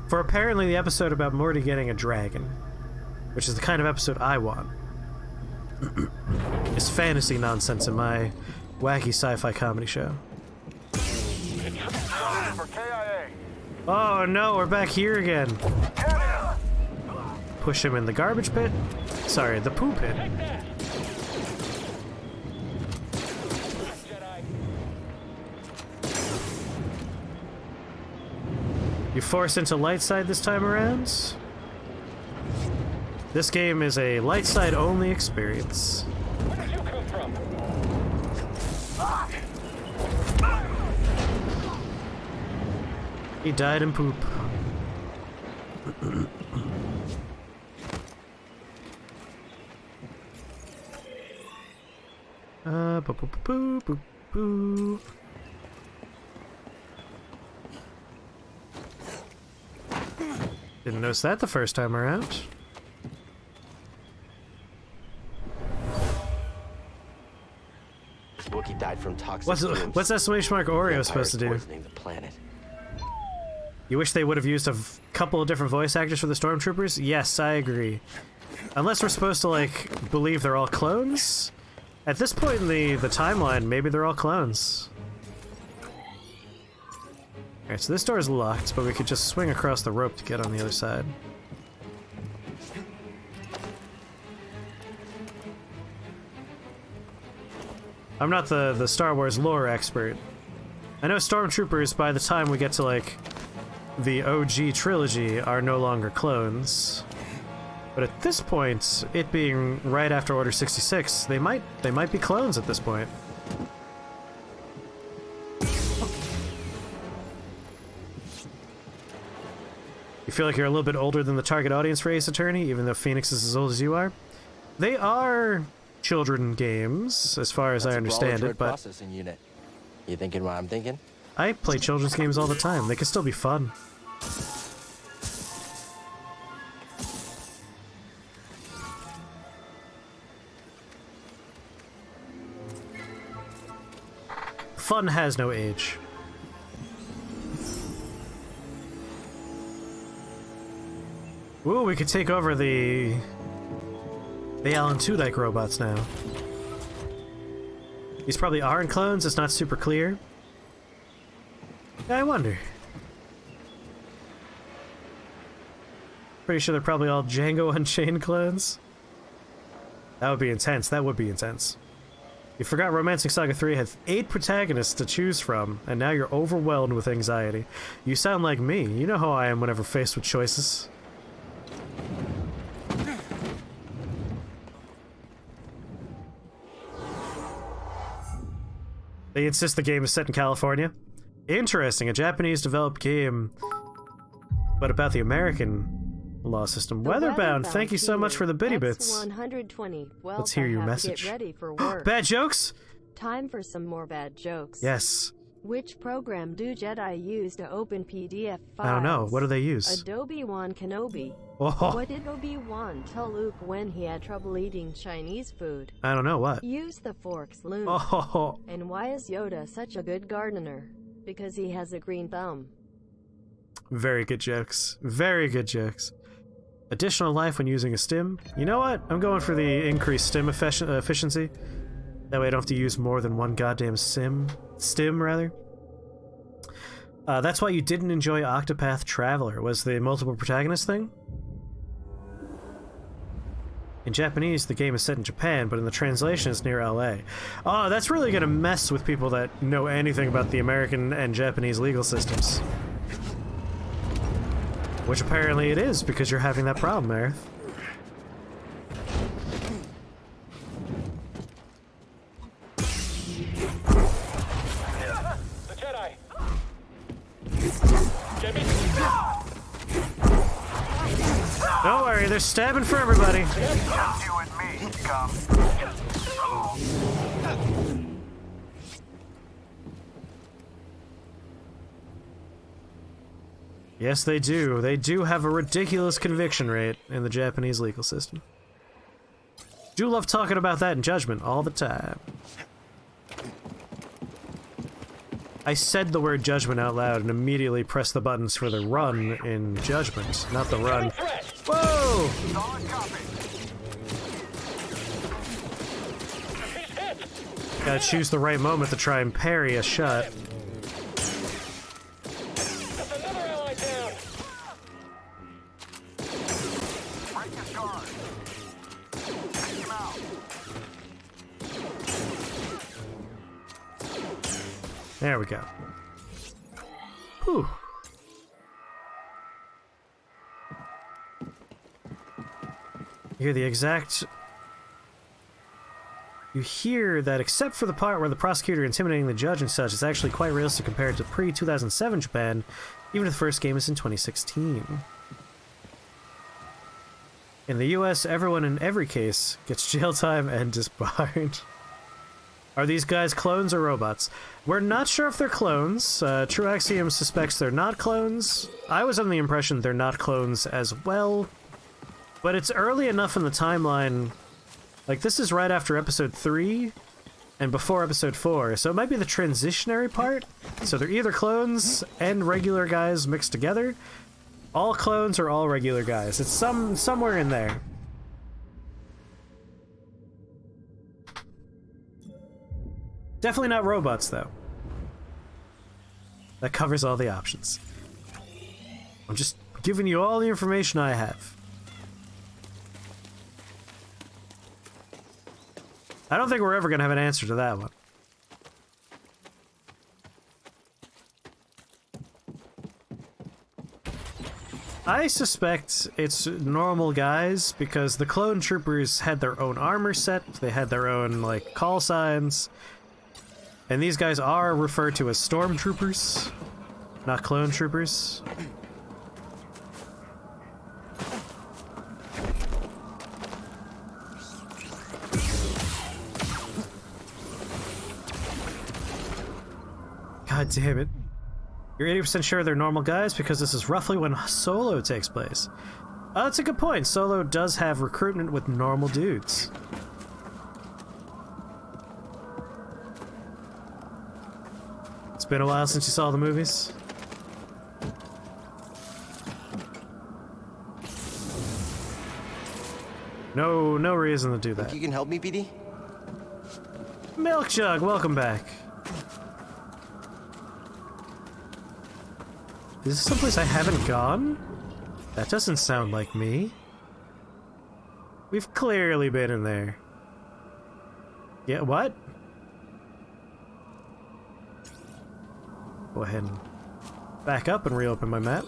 for apparently the episode about Morty getting a dragon, which is the kind of episode I want. It's fantasy nonsense in my wacky sci-fi comedy show. For KIA. Oh no, we're back here again. Push him in the garbage pit? Sorry, the poo pit. You force into light side this time around? This game is a light side only experience. Where did you come from? He died in poop. Boo, boo, boo, boo, boo. Didn't notice that the first time around. Wookiee died from toxic What's exclamation mark Oreo supposed to do? Poisoning the planet. You wish they would have used a couple of different voice actors for the stormtroopers? Yes, I agree. Unless we're supposed to, like, believe they're all clones? At this point in the timeline, maybe they're all clones. Alright, so this door is locked, but we could just swing across the rope to get on the other side. I'm not the Star Wars lore expert. I know stormtroopers, by the time we get to, like, the OG trilogy, are no longer clones. But at this point, it being right after Order 66, they might be clones at this point. You feel like you're a little bit older than the target audience for Ace Attorney, even though Phoenix is as old as you are? They are children games, as far as I understand it, but... processing unit. You thinking what I'm thinking? I play children's games all the time. They can still be fun. Fun has no age. Ooh, we could take over the Alan Tudyk robots now. These probably aren't clones, it's not super clear. I wonder. Pretty sure they're probably all Django Unchained clones. That would be intense, that would be intense. You forgot Romancing Saga 3 had 8 protagonists to choose from, and now you're overwhelmed with anxiety. You sound like me, you know how I am whenever faced with choices. They insist the game is set in California. Interesting, a Japanese-developed game, but about the American law system. Weatherbound, thank you so much for the bitty bits. 120. Well, let's hear your message. Get ready for work. Bad jokes? Time for some more bad jokes. Yes. Which program do Jedi use to open PDF files? I don't know. What do they use? Adobe Wan Kenobi. Oh. What did Obi-Wan tell Luke when he had trouble eating Chinese food? I don't know. What? Use the forks, Luke. Oh. And why is Yoda such a good gardener? Because he has a green thumb. Very good jokes. Very good jokes. Additional life when using a stim. You know what? I'm going for the increased stim efficiency. That way I don't have to use more than one goddamn stim, rather. That's why you didn't enjoy Octopath Traveler, was the multiple protagonist thing? In Japanese, the game is set in Japan, but in the translation it's near LA. Oh, that's really gonna mess with people that know anything about the American and Japanese legal systems. Which apparently it is, because you're having that problem, Aerith. The Jedi! Jimmy! Don't worry, they're stabbing for everybody. Just you and me, scum. Yes, they do. They do have a ridiculous conviction rate in the Japanese legal system. Do love talking about that in Judgment all the time. I said the word Judgment out loud and immediately pressed the buttons for the run in Judgment, not the run. Whoa! Gotta choose the right moment to try and parry a shot. That's another ally down! Break his guard. Take him out. There we go. Whew. You hear the exact... You hear that except for the part where the prosecutor intimidating the judge and such, it's actually quite realistic compared to pre-2007 Japan, even if the first game is in 2016. In the US, everyone in every case gets jail time and disbarred. Are these guys clones or robots? We're not sure if they're clones. True Axiom suspects they're not clones. I was under the impression they're not clones as well. But it's early enough in the timeline. Like, this is right after episode 3 and before episode 4, so it might be the transitionary part. So they're either clones and regular guys mixed together. All clones or all regular guys. It's somewhere in there. Definitely not robots, though. That covers all the options. I'm just giving you all the information I have. I don't think we're ever going to have an answer to that one. I suspect it's normal guys because the clone troopers had their own armor set, they had their own, like, call signs, and these guys are referred to as stormtroopers, not clone troopers. God damn it. You're 80% sure they're normal guys because this is roughly when Solo takes place. Oh, that's a good point. Solo does have recruitment with normal dudes. It's been a while since you saw the movies. No reason to do that. Think you can help me, BD? Milk Jug, welcome back. Is this someplace I haven't gone? That doesn't sound like me. We've clearly been in there. Yeah, what? Go ahead and back up and reopen my map.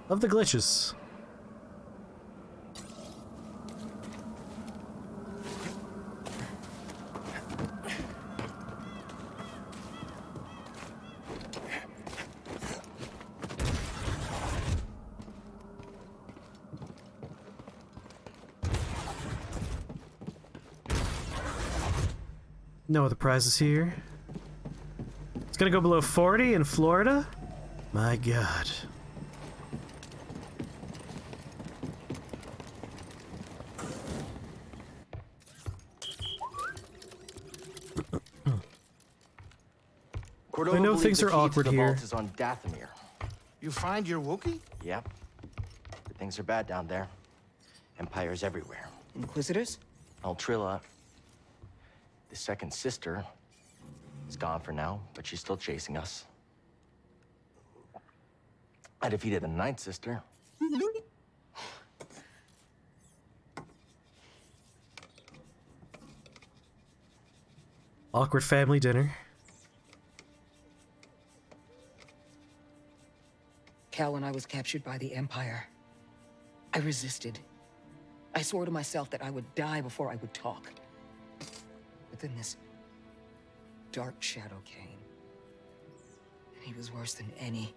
Love the glitches. No other prizes here. It's gonna go below 40 in Florida? My god. Cordova I know believes things the are key to awkward the here. vault is on Dathomir. You find your Wookiee? Yep. But things are bad down there. Empires everywhere. Inquisitors? Trilla, the second sister, is gone for now, but she's still chasing us. I defeated the ninth sister. Awkward family dinner. Cal, when I was captured by the Empire, I resisted. I swore to myself that I would die before I would talk. But then this dark shadow came. And he was worse than any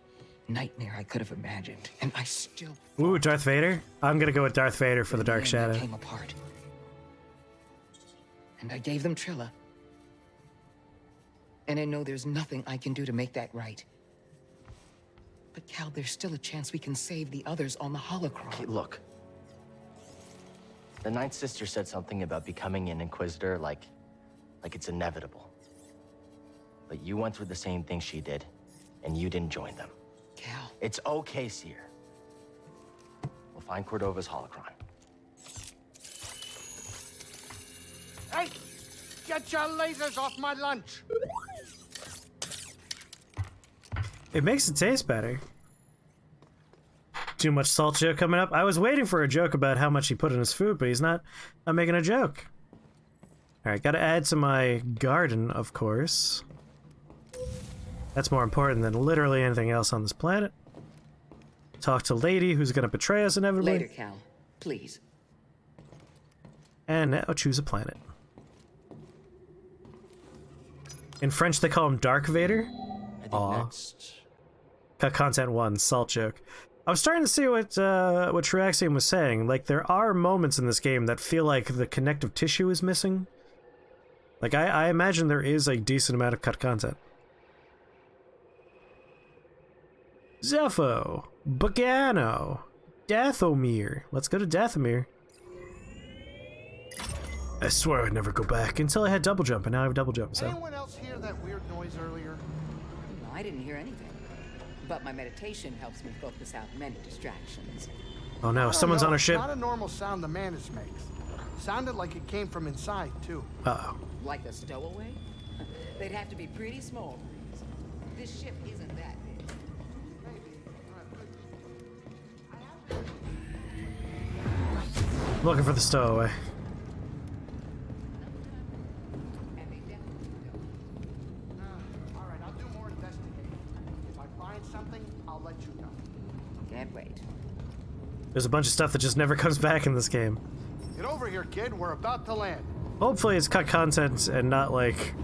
nightmare I could have imagined. And I still... Ooh, Darth Vader? I'm gonna go with Darth Vader for the Dark And Shadow. they came apart. And I gave them Trilla. And I know there's nothing I can do to make that right. But Cal, there's still a chance we can save the others on the holocron. Hey, look. The ninth sister said something about becoming an Inquisitor like it's inevitable. But you went through the same thing she did, and you didn't join them. Cal. It's okay, Seer. We'll find Cordova's holocron. Hey! Get your lasers off my lunch! It makes it taste better. Too much salt joke coming up. I was waiting for a joke about how much he put in his food, but he's not making a joke. Alright, gotta add to my garden, of course. That's more important than literally anything else on this planet. Talk to Lady, who's gonna betray us inevitably. Later, Cal. Please. And now choose a planet. In French, they call him Dark Vader. I think Aw. next. Cut content 1, salt joke. I was starting to see what Triaxium was saying. Like, there are moments in this game that feel like the connective tissue is missing. Like, I imagine there is a decent amount of cut content. Zepho, Bacano, Dathomir. Let's go to Dathomir. I swear I'd never go back until I had double jump, and now I have double jump, so. Anyone else hear that weird noise earlier? No, I didn't hear anything. But my meditation helps me focus out many distractions. Oh no, someone's on our ship. Not a normal sound the Mantis makes. Sounded like it came from inside, too. Uh-oh. Like a stowaway? They'd have to be pretty small. This ship isn't that big. Looking for the stowaway. Alright, I'll do more investigating. If I find something, I'll let you know. Can't wait. There's a bunch of stuff that just never comes back in this game. Get over here, kid. We're about to land. Hopefully it's cut content and not like...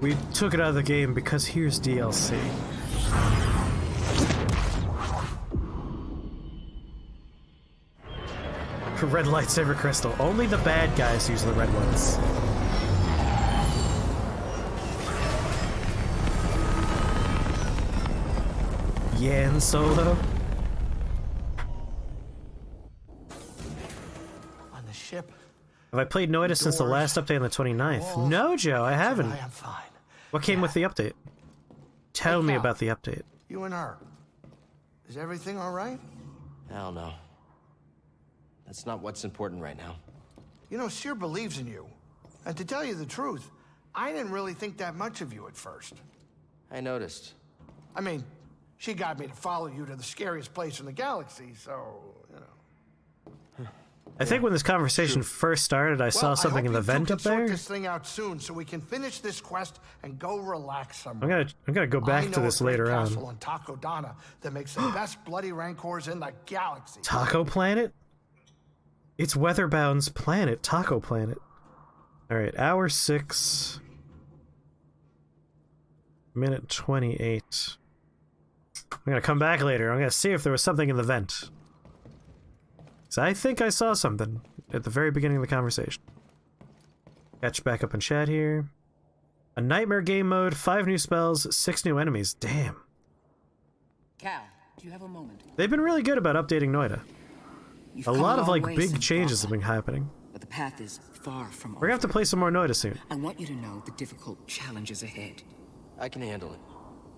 we took it out of the game because here's DLC. Red lightsaber crystal. Only the bad guys use the red ones. Yan Solo. On the ship. Have I played Noita since the last update on the 29th? No, Joe, I haven't. I am fine. What came with the update? Tell me about the update. You and her. Is everything all right? Hell no. That's not what's important right now. You know, Seer believes in you. And to tell you the truth, I didn't really think that much of you at first. I noticed. I mean, she got me to follow you to the scariest place in the galaxy, so, you know. I think when this conversation first started, I saw something in the vent up there. This thing out soon, so we can finish this quest and go relax somewhere. I'm gonna go back to this later on. Castle on Takodana that makes the best bloody rancors in the galaxy. Taco Planet? It's Weatherbound's planet, Taco Planet. Alright, hour 6. Minute 28. I'm gonna come back later. I'm gonna see if there was something in the vent. So I think I saw something at the very beginning of the conversation. Catch back up in chat here. A nightmare game mode, 5 new spells, 6 new enemies. Damn. Cal, do you have a moment? They've been really good about updating Noita. You've A come lot of long like way big since changes have Brahma, been happening. But the path is far from We're gonna have to play some more Noita soon. I want you to know the difficult challenges ahead. I can handle it.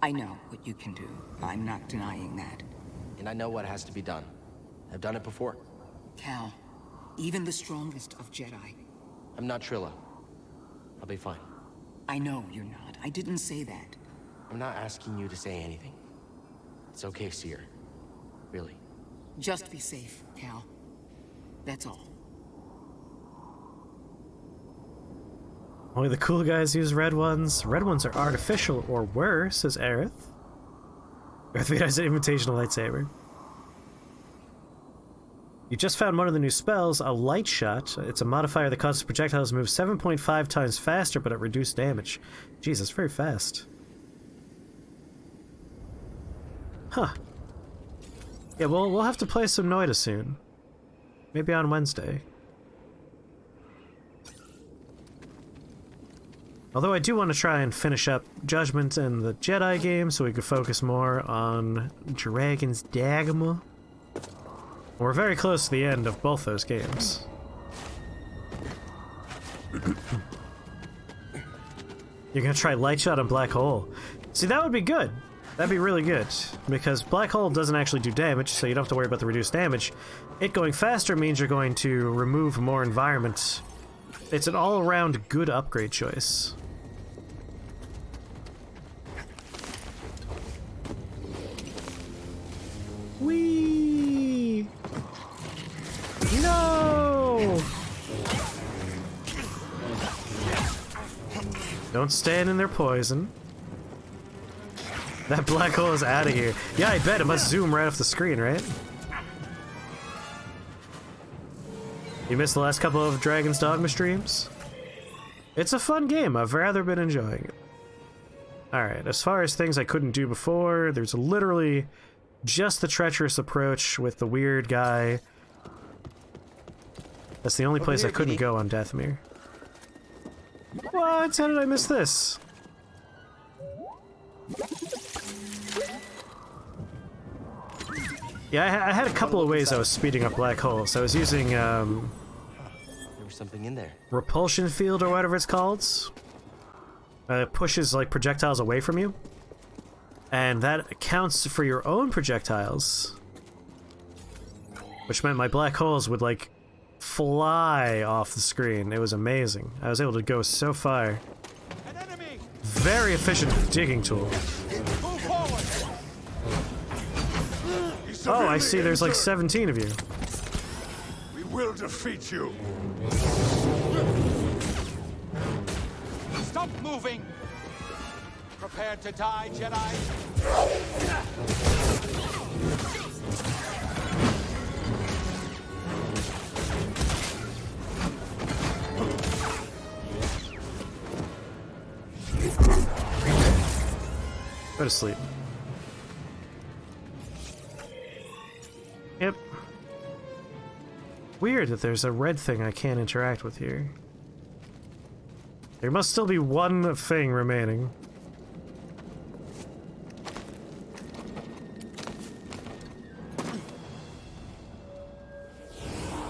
I know what you can do. I'm not denying that. And I know what has to be done. I've done it before. Cal, even the strongest of Jedi. I'm not Trilla. I'll be fine. I know you're not. I didn't say that. I'm not asking you to say anything. It's okay, Seer. Really. Just be safe, Cal. That's all. Only the cool guys use red ones. Red ones are artificial, or were, says Aerith. Darth Vader has an invitational lightsaber. You just found one of the new spells, a light shot. It's a modifier that causes projectiles to move 7.5 times faster, but at reduced damage. Jeez, that's very fast. Huh. Yeah, well, we'll have to play some Noita soon. Maybe on Wednesday. Although I do want to try and finish up Judgment and the Jedi game so we could focus more on Dragon's Dogma. We're very close to the end of both those games. You're gonna try Light Shot on Black Hole. See, that would be good. That'd be really good. Because Black Hole doesn't actually do damage, so you don't have to worry about the reduced damage. It going faster means you're going to remove more environment. It's an all-around good upgrade choice. Whee! No! Don't stand in their poison. That black hole is out of here. Yeah, I bet it must zoom right off the screen, right? You missed the last couple of Dragon's Dogma streams? It's a fun game. I've rather been enjoying it. Alright, as far as things I couldn't do before, there's literally just the treacherous approach with the weird guy. That's the only place I couldn't go on Dathomir. What? How did I miss this? Yeah, I had a couple of ways I was speeding up black holes. I was using, There was something in there. repulsion field or whatever it's called. It pushes, like, projectiles away from you. And that accounts for your own projectiles. Which meant my black holes would, like, fly off the screen. It was amazing. I was able to go so far. An enemy! Very efficient digging tool. Move forward! Oh, I see there's like 17 of you. We will defeat you. Stop moving! Prepare to die, Jedi! Go to sleep. Yep. Weird that there's a red thing I can't interact with here. There must still be one thing remaining.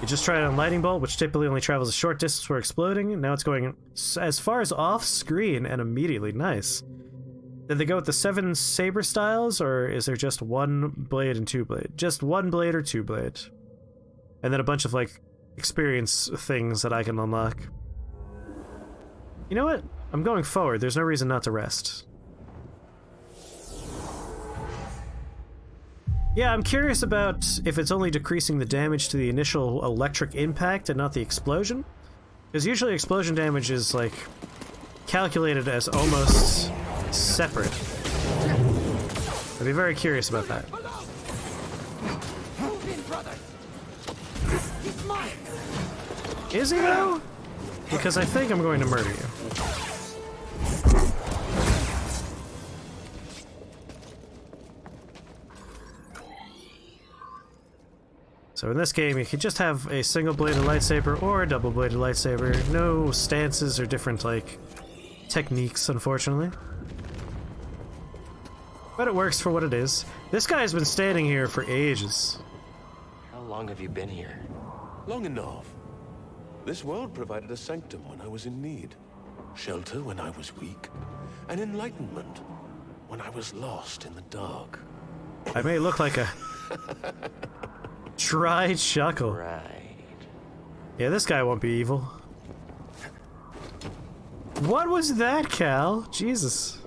You just tried on lightning bolt, which typically only travels a short distance for exploding. Now it's going as far as off screen and immediately. Nice. Did they go with the 7 saber styles, or is there just 1 blade and 2 blade? Just 1 blade or 2 blade. And then a bunch of, like, experience things that I can unlock. You know what? I'm going forward. There's no reason not to rest. Yeah, I'm curious about if it's only decreasing the damage to the initial electric impact and not the explosion. Because usually explosion damage is, like, calculated as almost separate. I'd be very curious about that. Is he though? Because I think I'm going to murder you. So in this game, you can just have a single-bladed lightsaber or a double-bladed lightsaber. No stances or different, like, techniques, unfortunately. But it works for what it is. This guy's been standing here for ages. How long have you been here? Long enough. This world provided a sanctum when I was in need, shelter when I was weak, and enlightenment when I was lost in the dark. I may look like a dry chuckle. Right. Yeah, this guy won't be evil. What was that, Cal? Jesus.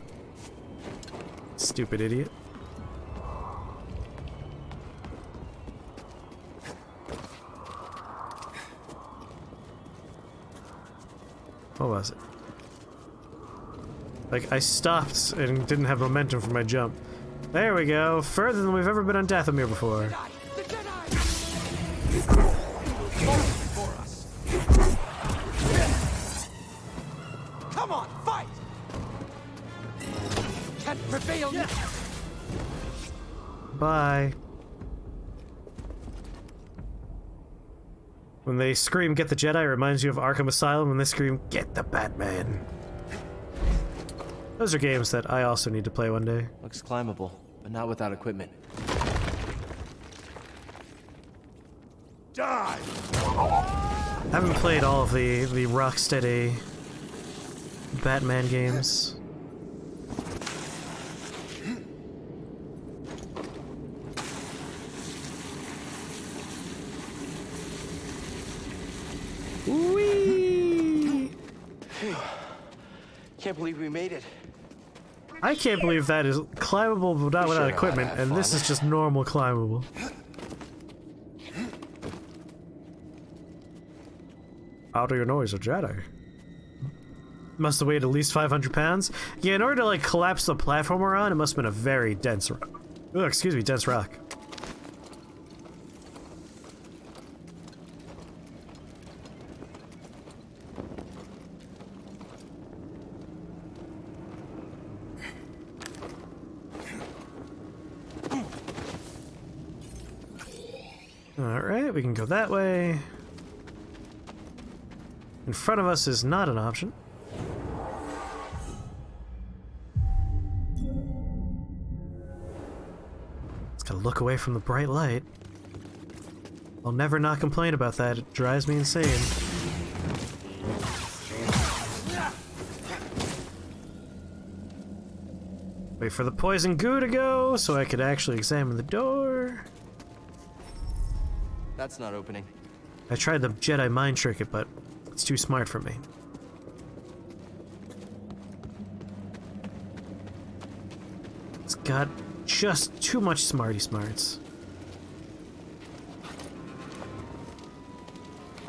Stupid idiot. What was it? Like, I stopped and didn't have momentum for my jump. There we go. Further than we've ever been on Dathomir before. The Jedi! For us. Come on, fight! Can't prevail now. Bye. When they scream, "Get the Jedi," it reminds you of Arkham Asylum when they scream, "Get the Batman." Those are games that I also need to play one day. Looks climbable, but not without equipment. Die! I haven't played all of the Rocksteady Batman games. Whee! Can't believe we made it. I can't believe that is climbable but not without equipment, and this is just normal climbable. How do you know he's a Jedi? Must have weighed at least 500 pounds. Yeah, in order to like collapse the platform we're on, it must have been a very dense rock. Oh, excuse me, dense rock. Alright, we can go that way. In front of us is not an option. look away from the bright light. I'll never not complain about that. It drives me insane. Wait for the poison goo to go so I could actually examine the door. That's not opening. I tried the Jedi mind trick it, but it's too smart for me. It's got just too much smarty smarts.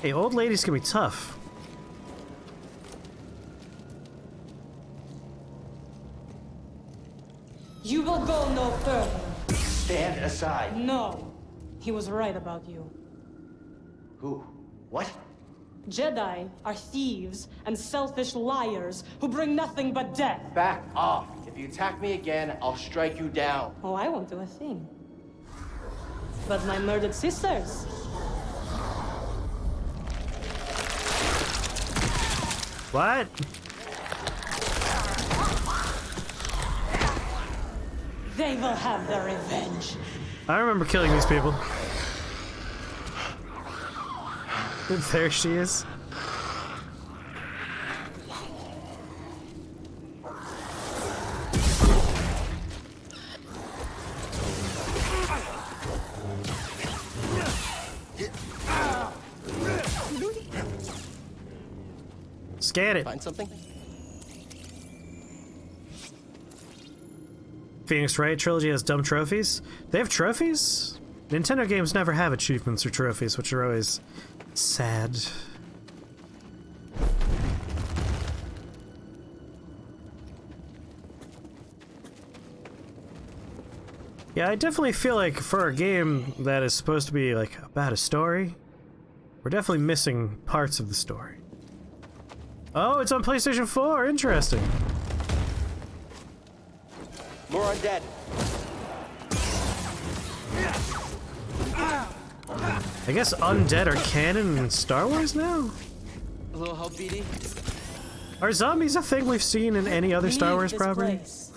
Hey, old ladies can be tough. You will go no further. Stand aside. No. He was right about you. Who? What? Jedi are thieves and selfish liars who bring nothing but death. Back off. If you attack me again, I'll strike you down. Oh, I won't do a thing. But my murdered sisters. What? They will have their revenge. I remember killing these people. There she is. Scan it. Find something? Phoenix Wright trilogy has dumb trophies. They have trophies? Nintendo games never have achievements or trophies, which are always sad. Yeah, I definitely feel like for a game that is supposed to be like about a story, we're definitely missing parts of the story. Oh, it's on PlayStation 4. Interesting. More undead. I guess undead are canon in Star Wars now? A little help, BD? Are zombies a thing we've seen in any other Star Wars property? Place.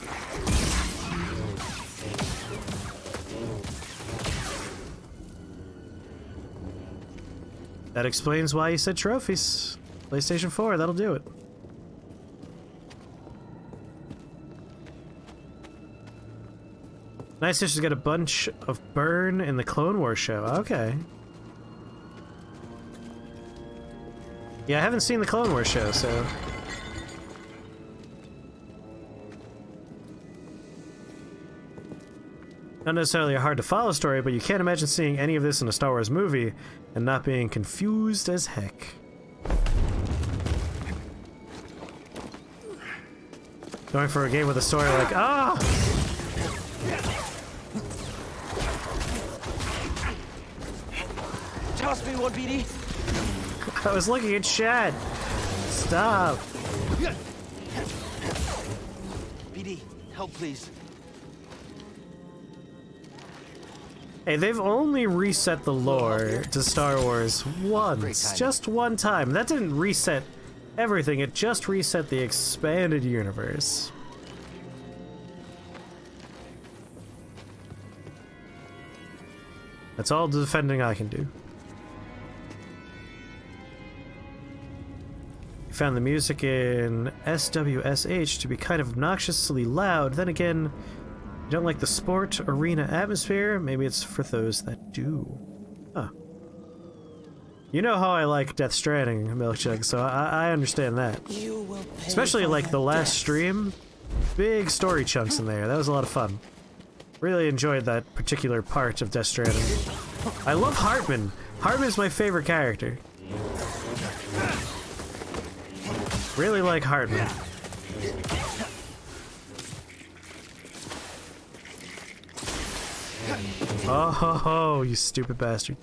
That explains why you said trophies. PlayStation 4, that'll do it. Nice Sister's got a bunch of burn in the Clone Wars show. Okay. Yeah, I haven't seen the Clone Wars show, so... Not necessarily a hard-to-follow story, but you can't imagine seeing any of this in a Star Wars movie and not being confused as heck. Going for a game with a story like, ah! Toss me one, BD. I was looking at chat. Stop. BD, help please. Hey, they've only reset the lore to Star Wars once. Just one time. That didn't reset everything, it just reset the expanded universe. That's all the defending I can do. I found the music in SWSH to be kind of obnoxiously loud. Then again, you don't like the sport arena atmosphere? Maybe it's for those that do. Huh. You know how I like Death Stranding, Milkjug, so I understand that. Especially like the last stream. Big story chunks in there. That was a lot of fun. Really enjoyed that particular part of Death Stranding. I love Hartman. Hartman is my favorite character. Really like Hartman. Oh, ho, ho, you stupid bastard.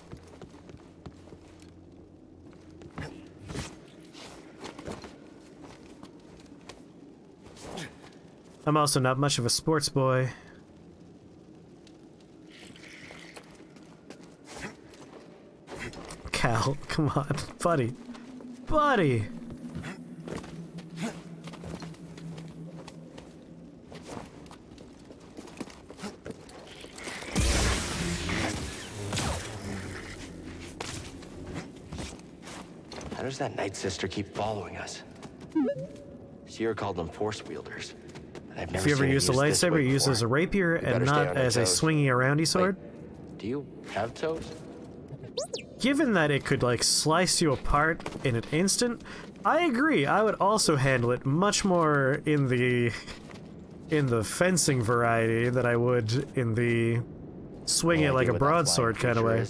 I'm also not much of a sports boy. Cal, come on, buddy. Buddy! How does that Night Sister keep following us? Sierra called them force wielders. I've never If you ever seen it used a used this way lightsaber, use it as a rapier We better and stay not on our as a toes. swinging aroundy sword. Do you have toes? Given that it could, like, slice you apart in an instant, I agree. I would also handle it much more in the fencing variety than I would in the swing it like a broadsword kind of way.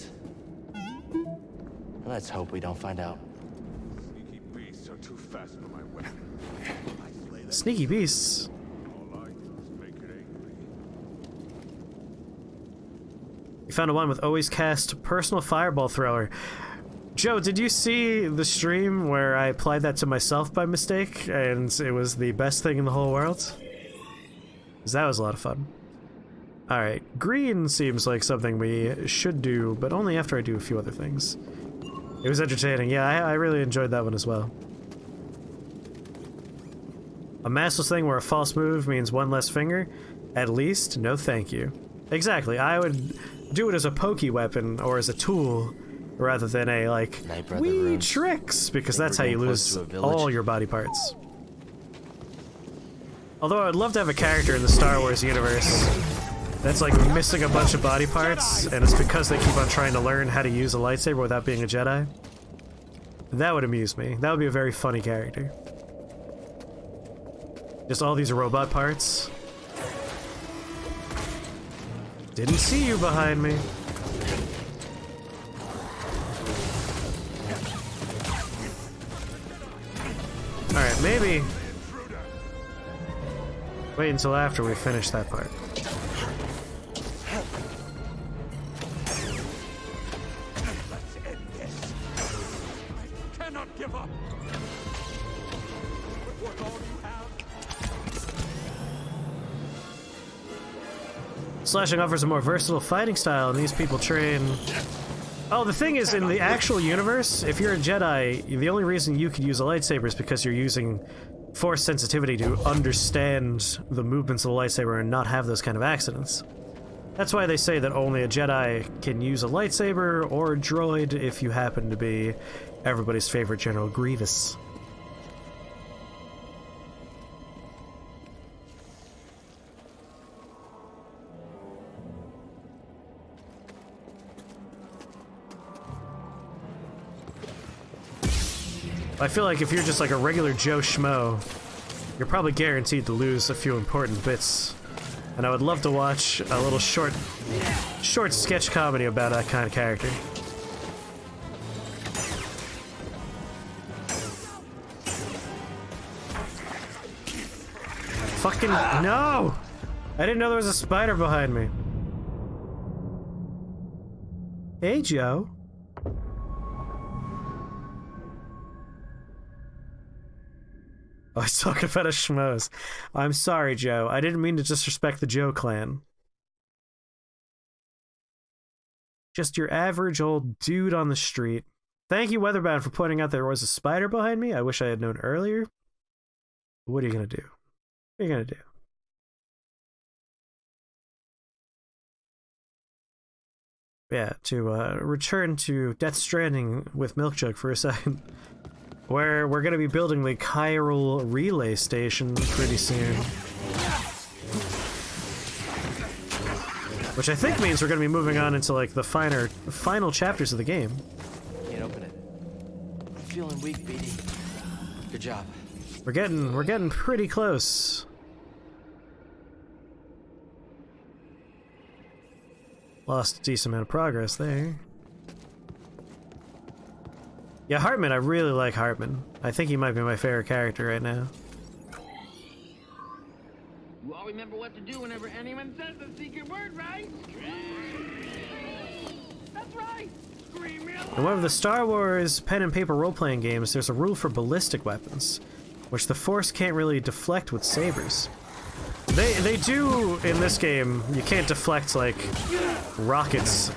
Let's hope we don't find out. Sneaky beasts are too fast for my weapon. Sneaky beasts. All I do is make it angry. You found a one with always cast personal fireball thrower. Joe, did you see the stream where I applied that to myself by mistake and it was the best thing in the whole world? 'Cause that was a lot of fun. Alright, green seems like something we should do, but only after I do a few other things. It was entertaining. Yeah, I really enjoyed that one as well. A massless thing where a false move means one less finger? At least, no thank you. Exactly, I would do it as a pokey weapon or as a tool rather than a, like, wee tricks, because that's how you lose all your body parts. Although I would love to have a character in the Star Wars universe that's like missing a bunch of body parts, and it's because they keep on trying to learn how to use a lightsaber without being a Jedi. That would amuse me. That would be a very funny character. Just all these robot parts. Didn't see you behind me. Alright, maybe... wait until after we finish that part. Cannot give up. With all you have. Slashing offers a more versatile fighting style, and these people train... Oh, the thing is, in the actual universe, if you're a Jedi, the only reason you could use a lightsaber is because you're using force sensitivity to understand the movements of the lightsaber and not have those kind of accidents. That's why they say that only a Jedi can use a lightsaber or a droid if you happen to be everybody's favorite General Grievous. I feel like if you're just like a regular Joe Schmo, you're probably guaranteed to lose a few important bits. And I would love to watch a little short sketch comedy about that kind of character. Fucking no! I didn't know there was a spider behind me. Hey, Joe. Oh, I was talking about a schmoes. I'm sorry, Joe. I didn't mean to disrespect the Joe clan. Just your average old dude on the street. Thank you, Weatherbound, for pointing out there was a spider behind me. I wish I had known earlier. What are you gonna do? What are you gonna do? Yeah, to return to Death Stranding with Milkjug for a second. Where we're gonna be building the chiral relay station pretty soon. Which I think means we're gonna be moving on into like the final chapters of the game. Can't open it. I'm feeling weak, BD. Good job. We're getting pretty close. Lost a decent amount of progress there. Yeah, Hartman, I really like Hartman. I think he might be my favorite character right now. You all remember what to do whenever anyone says the secret word, right? That's right! Scream real loud! In one of the Star Wars pen and paper role-playing games, there's a rule for ballistic weapons, which the Force can't really deflect with sabers. They do in this game. You can't deflect like rockets.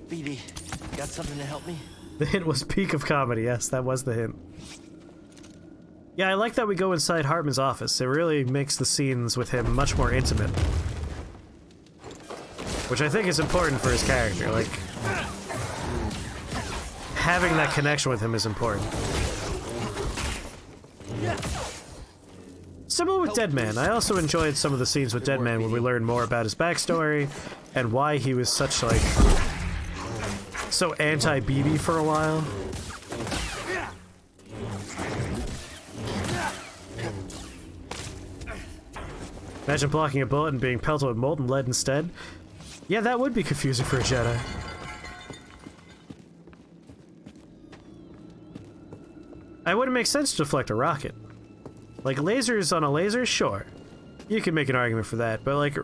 BD, got something to help me? The hint was peak of comedy. Yes, that was the hint. Yeah, I like that we go inside Hartman's office. It really makes the scenes with him much more intimate. Which I think is important for his character, like... having that connection with him is important. Similar with Deadman, I also enjoyed some of the scenes with Deadman when we learned more about his backstory and why he was such, like... so anti-BB for a while. Imagine blocking a bullet and being pelted with molten lead instead. Yeah, that would be confusing for a Jedi. It wouldn't make sense to deflect a rocket. Like, lasers on a laser? Sure. You can make an argument for that, but like,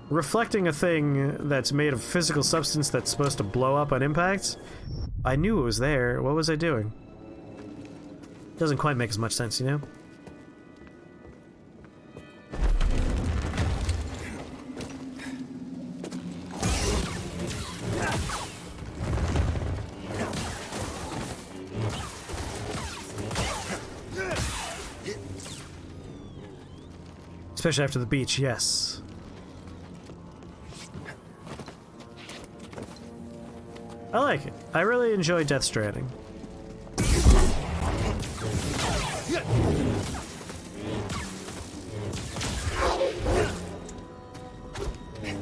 reflecting a thing that's made of physical substance that's supposed to blow up on impact? I knew it was there. What was I doing? Doesn't quite make as much sense, you know? Especially after the beach, yes. I like it. I really enjoy Death Stranding.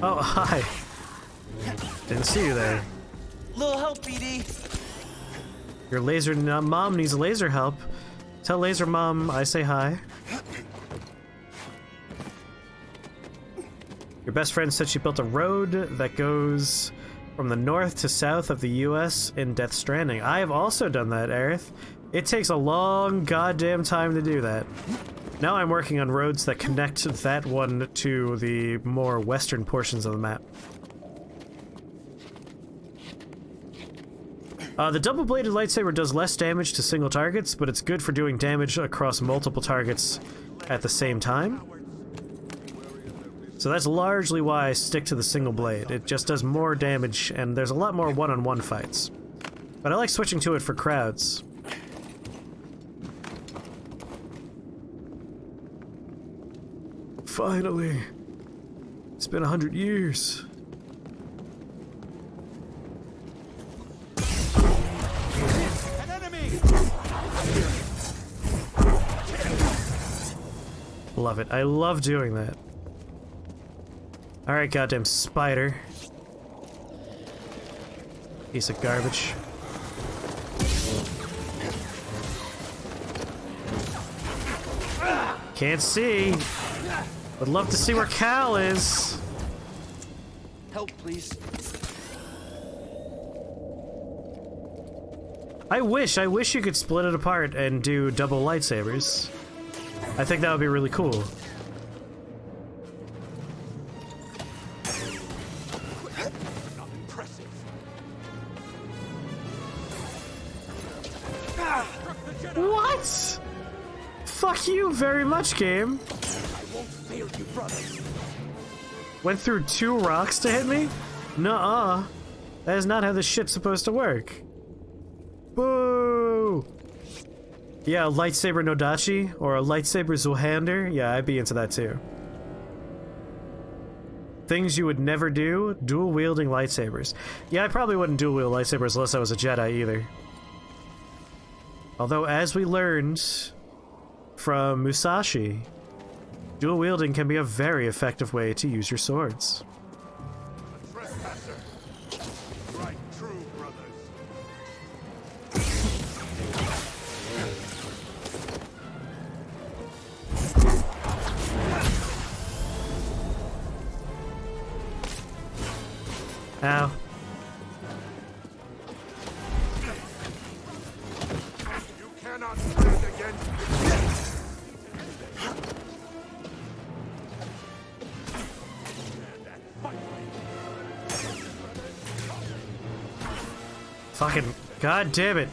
Oh, hi. Didn't see you there. Little help, BD. Your laser mom needs laser help. Tell laser mom I say hi. Your best friend said she built a road that goes from the north to south of the US in Death Stranding. I have also done that, Aerith. It takes a long goddamn time to do that. Now I'm working on roads that connect that one to the more western portions of the map. The double-bladed lightsaber does less damage to single targets, but it's good for doing damage across multiple targets at the same time. So that's largely why I stick to the single blade. It just does more damage, and there's a lot more one-on-one fights. But I like switching to it for crowds. Finally. It's been 100 years. An enemy! Love it. I love doing that. Alright, goddamn spider. Piece of garbage. Can't see. Would love to see where Cal is. Help, please. I wish you could split it apart and do double lightsabers. I think that would be really cool. What? Fuck you very much, game. I won't fail you, brother. Went through 2 rocks to hit me? Nuh-uh. That is not how this shit's supposed to work. Boo! Yeah, a lightsaber Nodachi or a lightsaber Zulhander. Yeah, I'd be into that too. Things you would never do? Dual-wielding lightsabers. Yeah, I probably wouldn't dual-wield lightsabers unless I was a Jedi either. Although, as we learned from Musashi, dual-wielding can be a very effective way to use your swords. A trespasser. Right, true, brothers. Ow. You cannot stand against me. Fucking god damn it.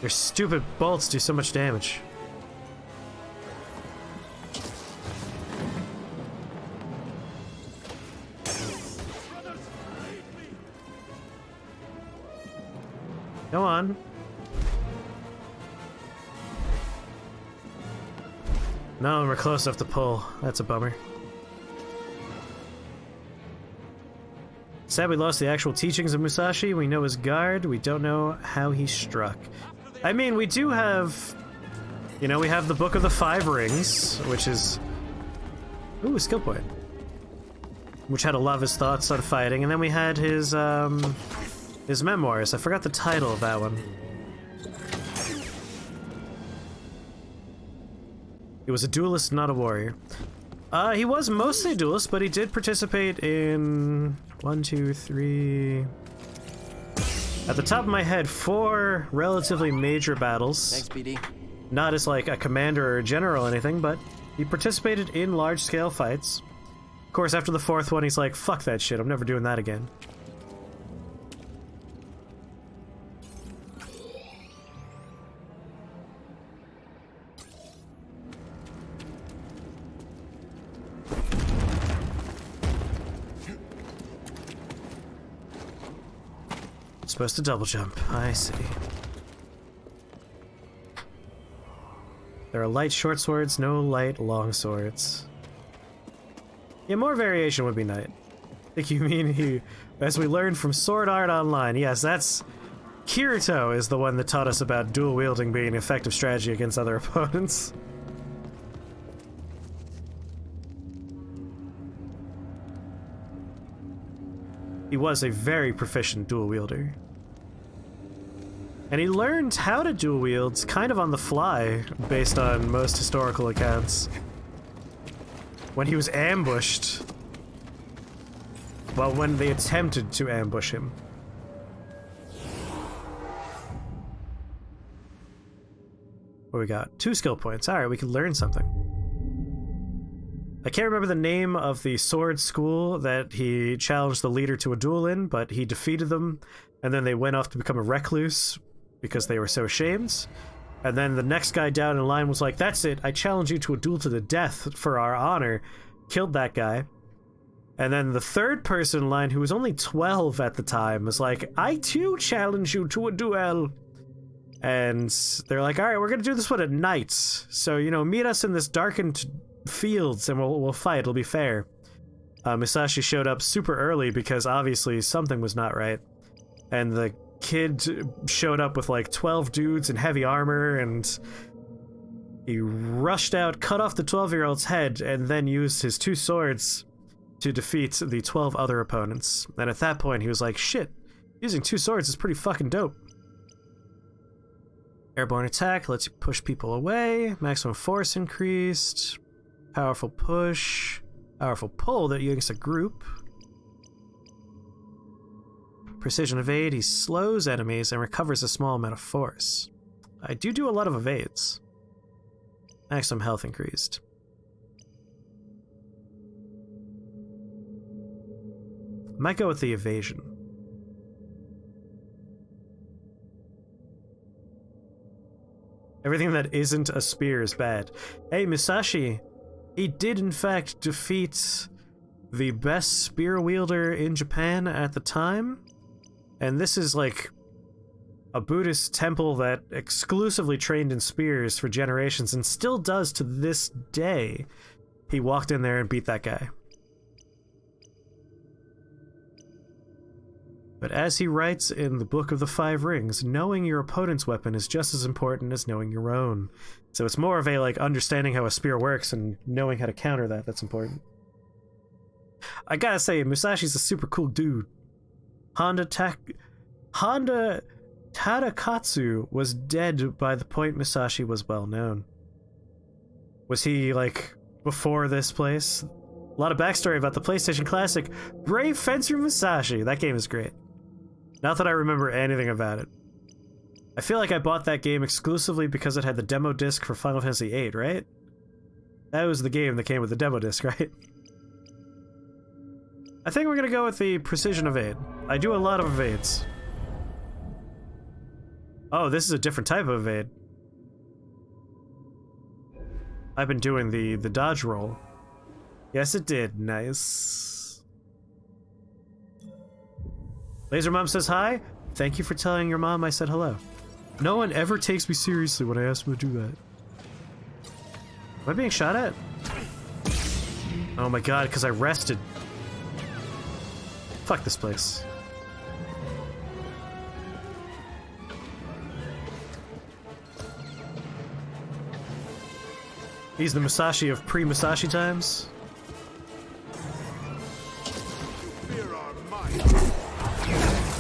Your stupid bolts do so much damage. Go on. No, we're close enough to pull. That's a bummer. Sad we lost the actual teachings of Musashi. We know his guard. We don't know how he struck. I mean, we do have... You know, we have the Book of the Five Rings, which is... Ooh, a skill point. Which had a lot of his thoughts on fighting. And then we had his memoirs. I forgot the title of that one. He was a duelist, not a warrior. He was mostly a duelist, but he did participate in... 1, 2, 3... At the top of my head, 4 relatively major battles. Thanks, BD. Not as like a commander or a general or anything, but he participated in large-scale fights. Of course, after the 4th one, he's like, fuck that shit, I'm never doing that again. Supposed to double jump, I see. There are light short swords, no light long swords. Yeah, more variation would be nice. I think you mean he, as we learned from Sword Art Online. Yes, that's... Kirito is the one that taught us about dual wielding being an effective strategy against other opponents. He was a very proficient dual wielder. And he learned how to dual wield kind of on the fly, based on most historical accounts. When he was ambushed. Well, when they attempted to ambush him. What we got? 2 skill points. Alright, we can learn something. I can't remember the name of the sword school that he challenged the leader to a duel in, but he defeated them, and then they went off to become a recluse because they were so ashamed. And then the next guy down in line was like, that's it, I challenge you to a duel to the death for our honor. Killed that guy. And then the third person in line, who was only 12 at the time, was like, I too challenge you to a duel. And they're like, alright, we're gonna do this one at night. So, you know, meet us in this darkened fields and we'll fight, it'll be fair. Musashi showed up super early because obviously something was not right. And the kid showed up with like 12 dudes in heavy armor, and he rushed out, cut off the 12-year-old's head, and then used his 2 swords to defeat the 12 other opponents. And at that point he was like, shit, using 2 swords is pretty fucking dope. Airborne attack lets you push people away. Maximum force increased. Powerful push. Powerful pull that you against a group. Precision evade, he slows enemies and recovers a small amount of force. I do a lot of evades. Maximum health increased. Might go with the evasion. Everything that isn't a spear is bad. Hey, Musashi, he did in fact defeat the best spear wielder in Japan at the time. And this is like a Buddhist temple that exclusively trained in spears for generations and still does to this day. He walked in there and beat that guy. But as he writes in the Book of the Five Rings, knowing your opponent's weapon is just as important as knowing your own. So it's more of a, like, understanding how a spear works and knowing how to counter that that's important. I gotta say, Musashi's a super cool dude. Honda Tadakatsu was dead by the point Musashi was well known. Was he, like, before this place? A lot of backstory about the PlayStation Classic Brave Fencer Musashi. That game is great. Not that I remember anything about it. I feel like I bought that game exclusively because it had the demo disc for Final Fantasy VIII, right? That was the game that came with the demo disc, right? I think we're gonna go with the precision evade. I do a lot of evades. Oh, this is a different type of evade. I've been doing the dodge roll. Yes, it did. Nice. Laser Mom says hi. Thank you for telling your mom I said hello. No one ever takes me seriously when I ask them to do that. Am I being shot at? Oh my god, because I rested. Fuck this place. He's the Musashi of pre-Musashi times.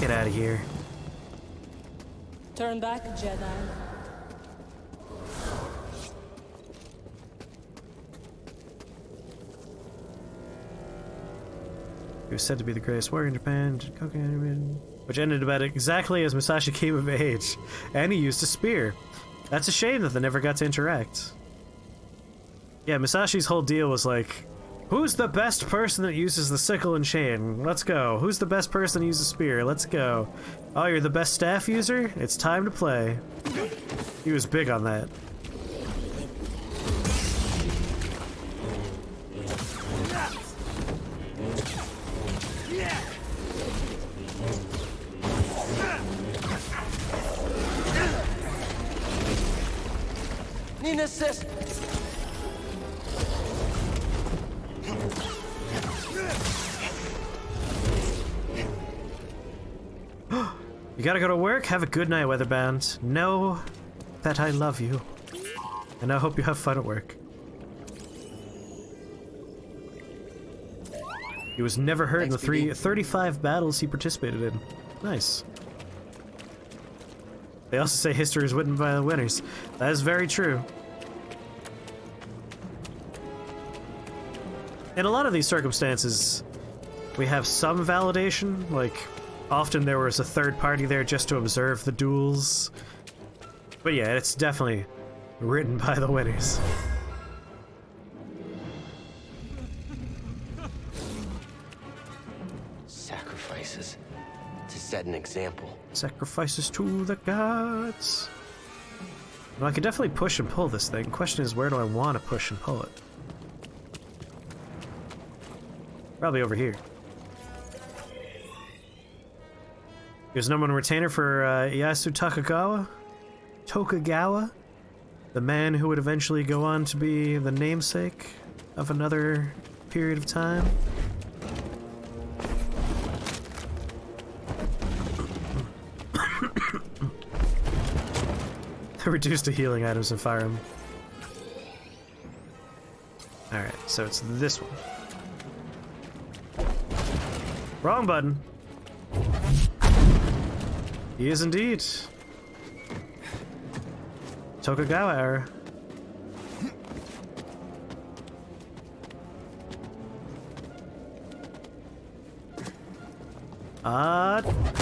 Get out of here. Turn back, Jedi. He was said to be the greatest warrior in Japan, which ended about exactly as Musashi came of age, and he used a spear. That's a shame that they never got to interact. Yeah, Musashi's whole deal was like, who's the best person that uses the sickle and chain? Let's go. Who's the best person that uses a spear? Let's go. Oh, you're the best staff user? It's time to play. He was big on that. Need an assist. You gotta go to work? Have a good night, Weatherbound. Know that I love you. And I hope you have fun at work. He was never hurt in the 35 battles he participated in. Nice. They also say history is written by the winners. That is very true. In a lot of these circumstances, we have some validation, like often there was a third party there just to observe the duels. But yeah, it's definitely written by the winners. Sacrifices to set an example. Sacrifices to the gods. Well, I could definitely push and pull this thing. Question is, where do I want to push and pull it? Probably over here. He was number one retainer for Ieyasu Tokugawa, the man who would eventually go on to be the namesake of another period of time. Reduced to healing items in Fire Emblem. Alright, so it's this one. Wrong button. He is indeed. Tokugawa era.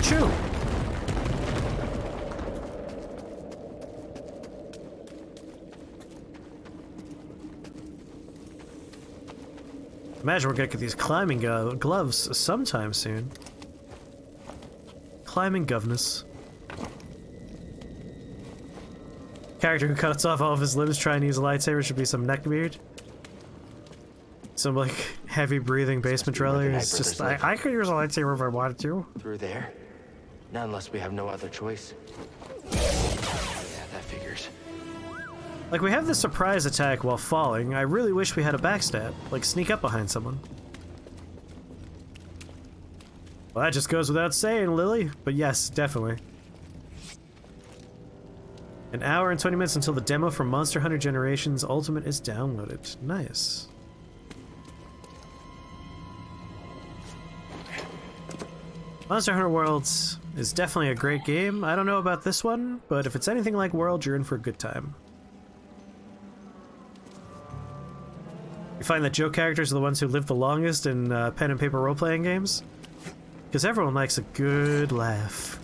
Chew. Imagine we're gonna get these climbing gloves sometime soon. Climbing governess. Character who cuts off all of his limbs trying to use a lightsaber should be some neckbeard. Some like heavy breathing basement dweller. It's just I could use a lightsaber if I wanted to. Through there? Not unless we have no other choice. Yeah, that figures. Like, we have this surprise attack while falling. I really wish we had a backstab. Like, sneak up behind someone. Well, that just goes without saying, Lily. But yes, definitely. An hour and 20 minutes until the demo for Monster Hunter Generations Ultimate is downloaded. Nice. Monster Hunter Worlds is definitely a great game. I don't know about this one, but if it's anything like World, you're in for a good time. You find that joke characters are the ones who live the longest in pen and paper role-playing games? Because everyone likes a good laugh.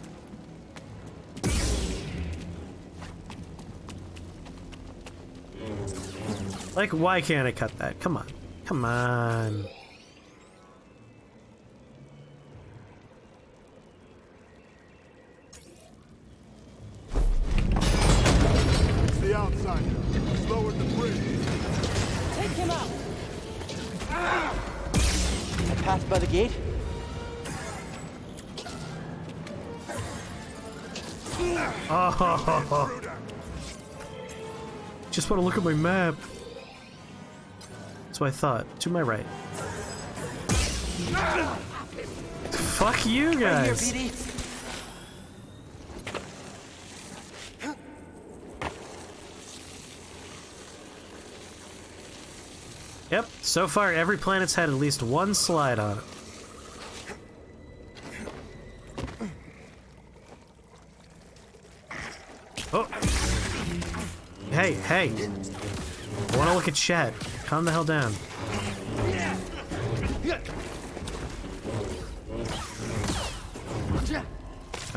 Like, why can't I cut that? Come on. Come on. It's the outsider. He's lowered the bridge. Take him out. I passed by the gate. Oh. Just want to look at my map. That's what I thought. To my right. Fuck you guys. Right here, BD. Yep, so far every planet's had at least one slide on it. Oh! Hey, hey! I wanna look at chat. Calm the hell down.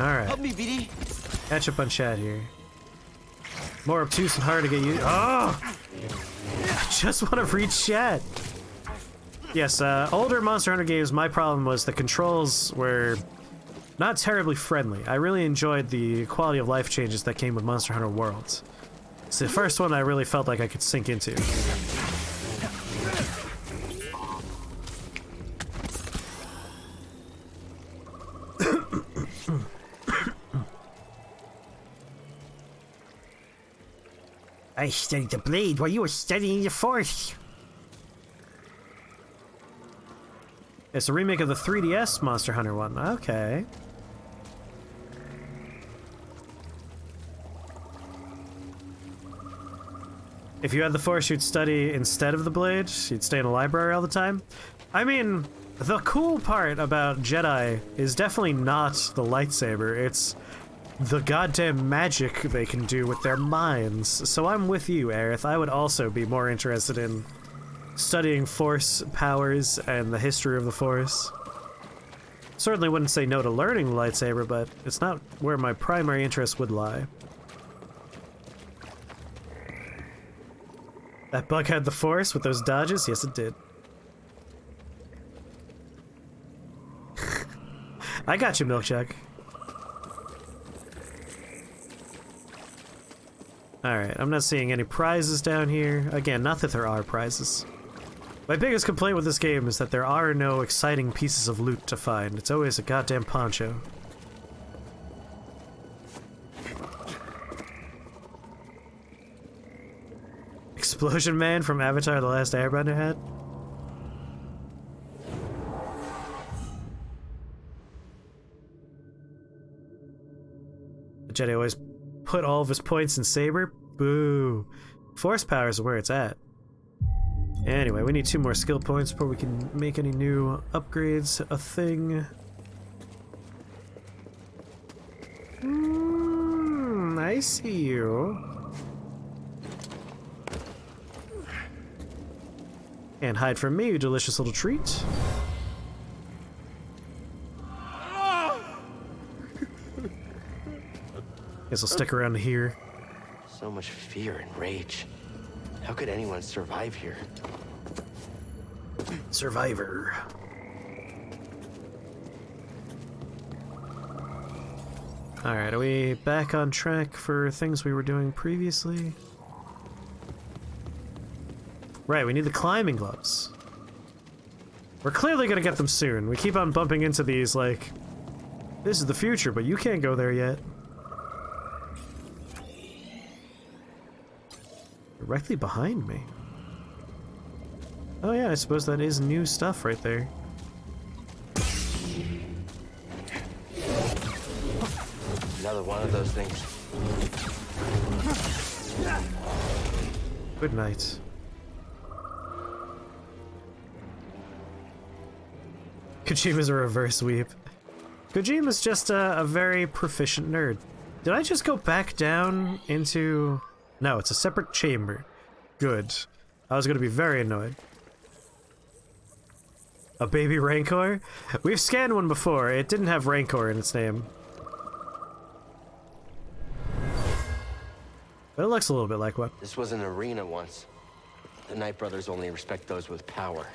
Alright. Help me, BD. Catch up on chat here. More obtuse and hard to get used. Oh! I just want to reach chat. Yes, older Monster Hunter games, my problem was the controls were not terribly friendly. I really enjoyed the quality of life changes that came with Monster Hunter Worlds. It's the first one I really felt like I could sink into. I studied the blade while you were studying the force. It's a remake of the 3DS Monster Hunter one. Okay. If you had the force, you'd study instead of the blade. You'd stay in a library all the time. I mean, the cool part about Jedi is definitely not the lightsaber. It's the goddamn magic they can do with their minds. So I'm with you, Aerith. I would also be more interested in studying force powers and the history of the force. Certainly wouldn't say no to learning the lightsaber, but it's not where my primary interest would lie. That bug had the force with those dodges? Yes, it did. I got you, Milkjug. Alright, I'm not seeing any prizes down here. Again, not that there are prizes. My biggest complaint with this game is that there are no exciting pieces of loot to find. It's always a goddamn poncho. Explosion Man from Avatar: The Last Airbender had? The Jedi always put all of his points in Saber? Boo. Force power is where it's at. Anyway, we need 2 more skill points before we can make any new upgrades a thing. I see you. And hide from me, you delicious little treat. Guess I'll stick around here. So much fear and rage. How could anyone survive here? Survivor. Alright, are we back on track for things we were doing previously? Right, we need the climbing gloves. We're clearly gonna get them soon. We keep on bumping into these like, this is the future, but you can't go there yet. Directly behind me. Oh yeah, I suppose that is new stuff right there. Another one of those things. Good night. Kojima's a reverse sweep. Kojima's just a very proficient nerd. Did I just go back down into... No, it's a separate chamber. Good. I was gonna be very annoyed. A baby Rancor? We've scanned one before. It didn't have Rancor in its name. But it looks a little bit like one. This was an arena once. The Knight Brothers only respect those with power.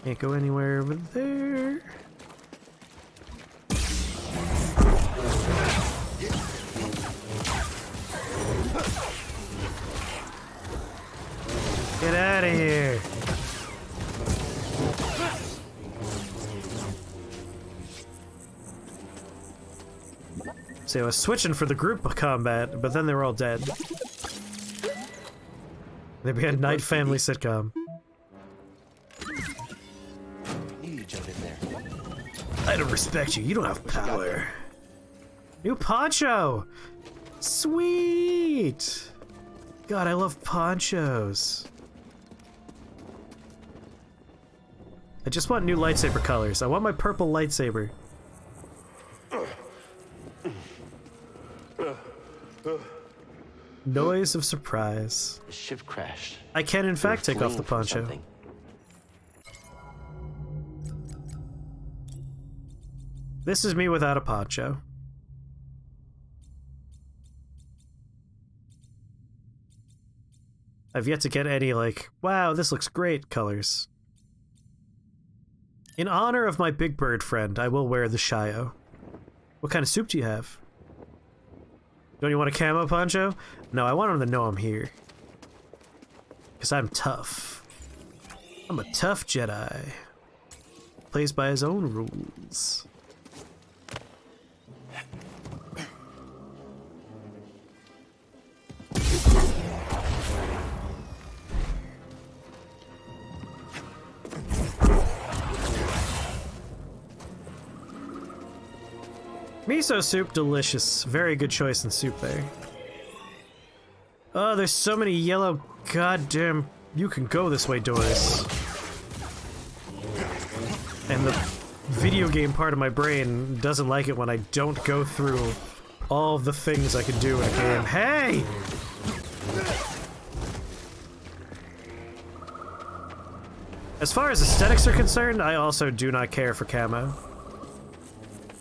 Can't go anywhere over there. Get out of here. See, I was switching for the group combat, but then they were all dead. There'd be a night family sitcom. You jump in there. I don't respect you. You don't have power. New poncho! Sweet! God, I love ponchos. I just want new lightsaber colors. I want my purple lightsaber. Noise of surprise. The ship crashed. I can in fact take off the Fleeing from poncho. something. This is me without a poncho. I've yet to get any, like, wow, this looks great colors. In honor of my big bird friend, I will wear the Shio. What kind of soup do you have? Don't you want a camo poncho? No, I want him to know I'm here. Because I'm tough. I'm a tough Jedi. Plays by his own rules. Miso soup, delicious. Very good choice in soup there. Oh, there's so many yellow goddamn you can go this way doors. And the video game part of my brain doesn't like it when I don't go through all the things I can do in a game. Hey! As far as aesthetics are concerned, I also do not care for camo.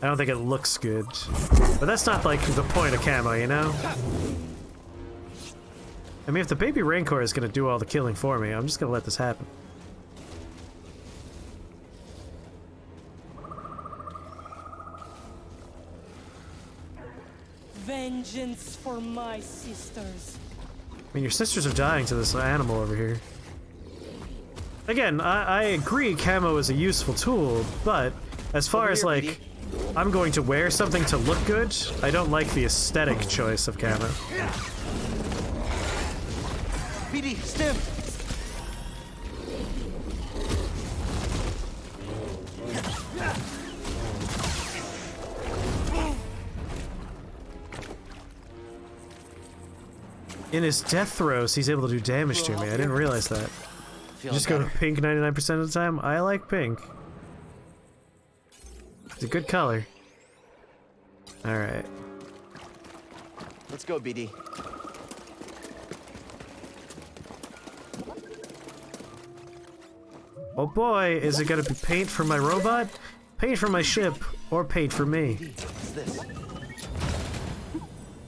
I don't think it looks good. But that's not, like, the point of camo, you know? I mean, if the baby Rancor is gonna do all the killing for me, I'm just gonna let this happen. Vengeance for my sisters. I mean, your sisters are dying to this animal over here. Again, I agree camo is a useful tool, but as far as, like, I'm going to wear something to look good, I don't like the aesthetic choice of camo. BD, stim! In his death throws, he's able to do damage to me. I didn't realize that. You just go to pink 99% of the time? I like pink. It's a good color. Alright. Let's go, BD. Oh boy, is it gonna be paint for my robot, paint for my ship, or paint for me? What's this?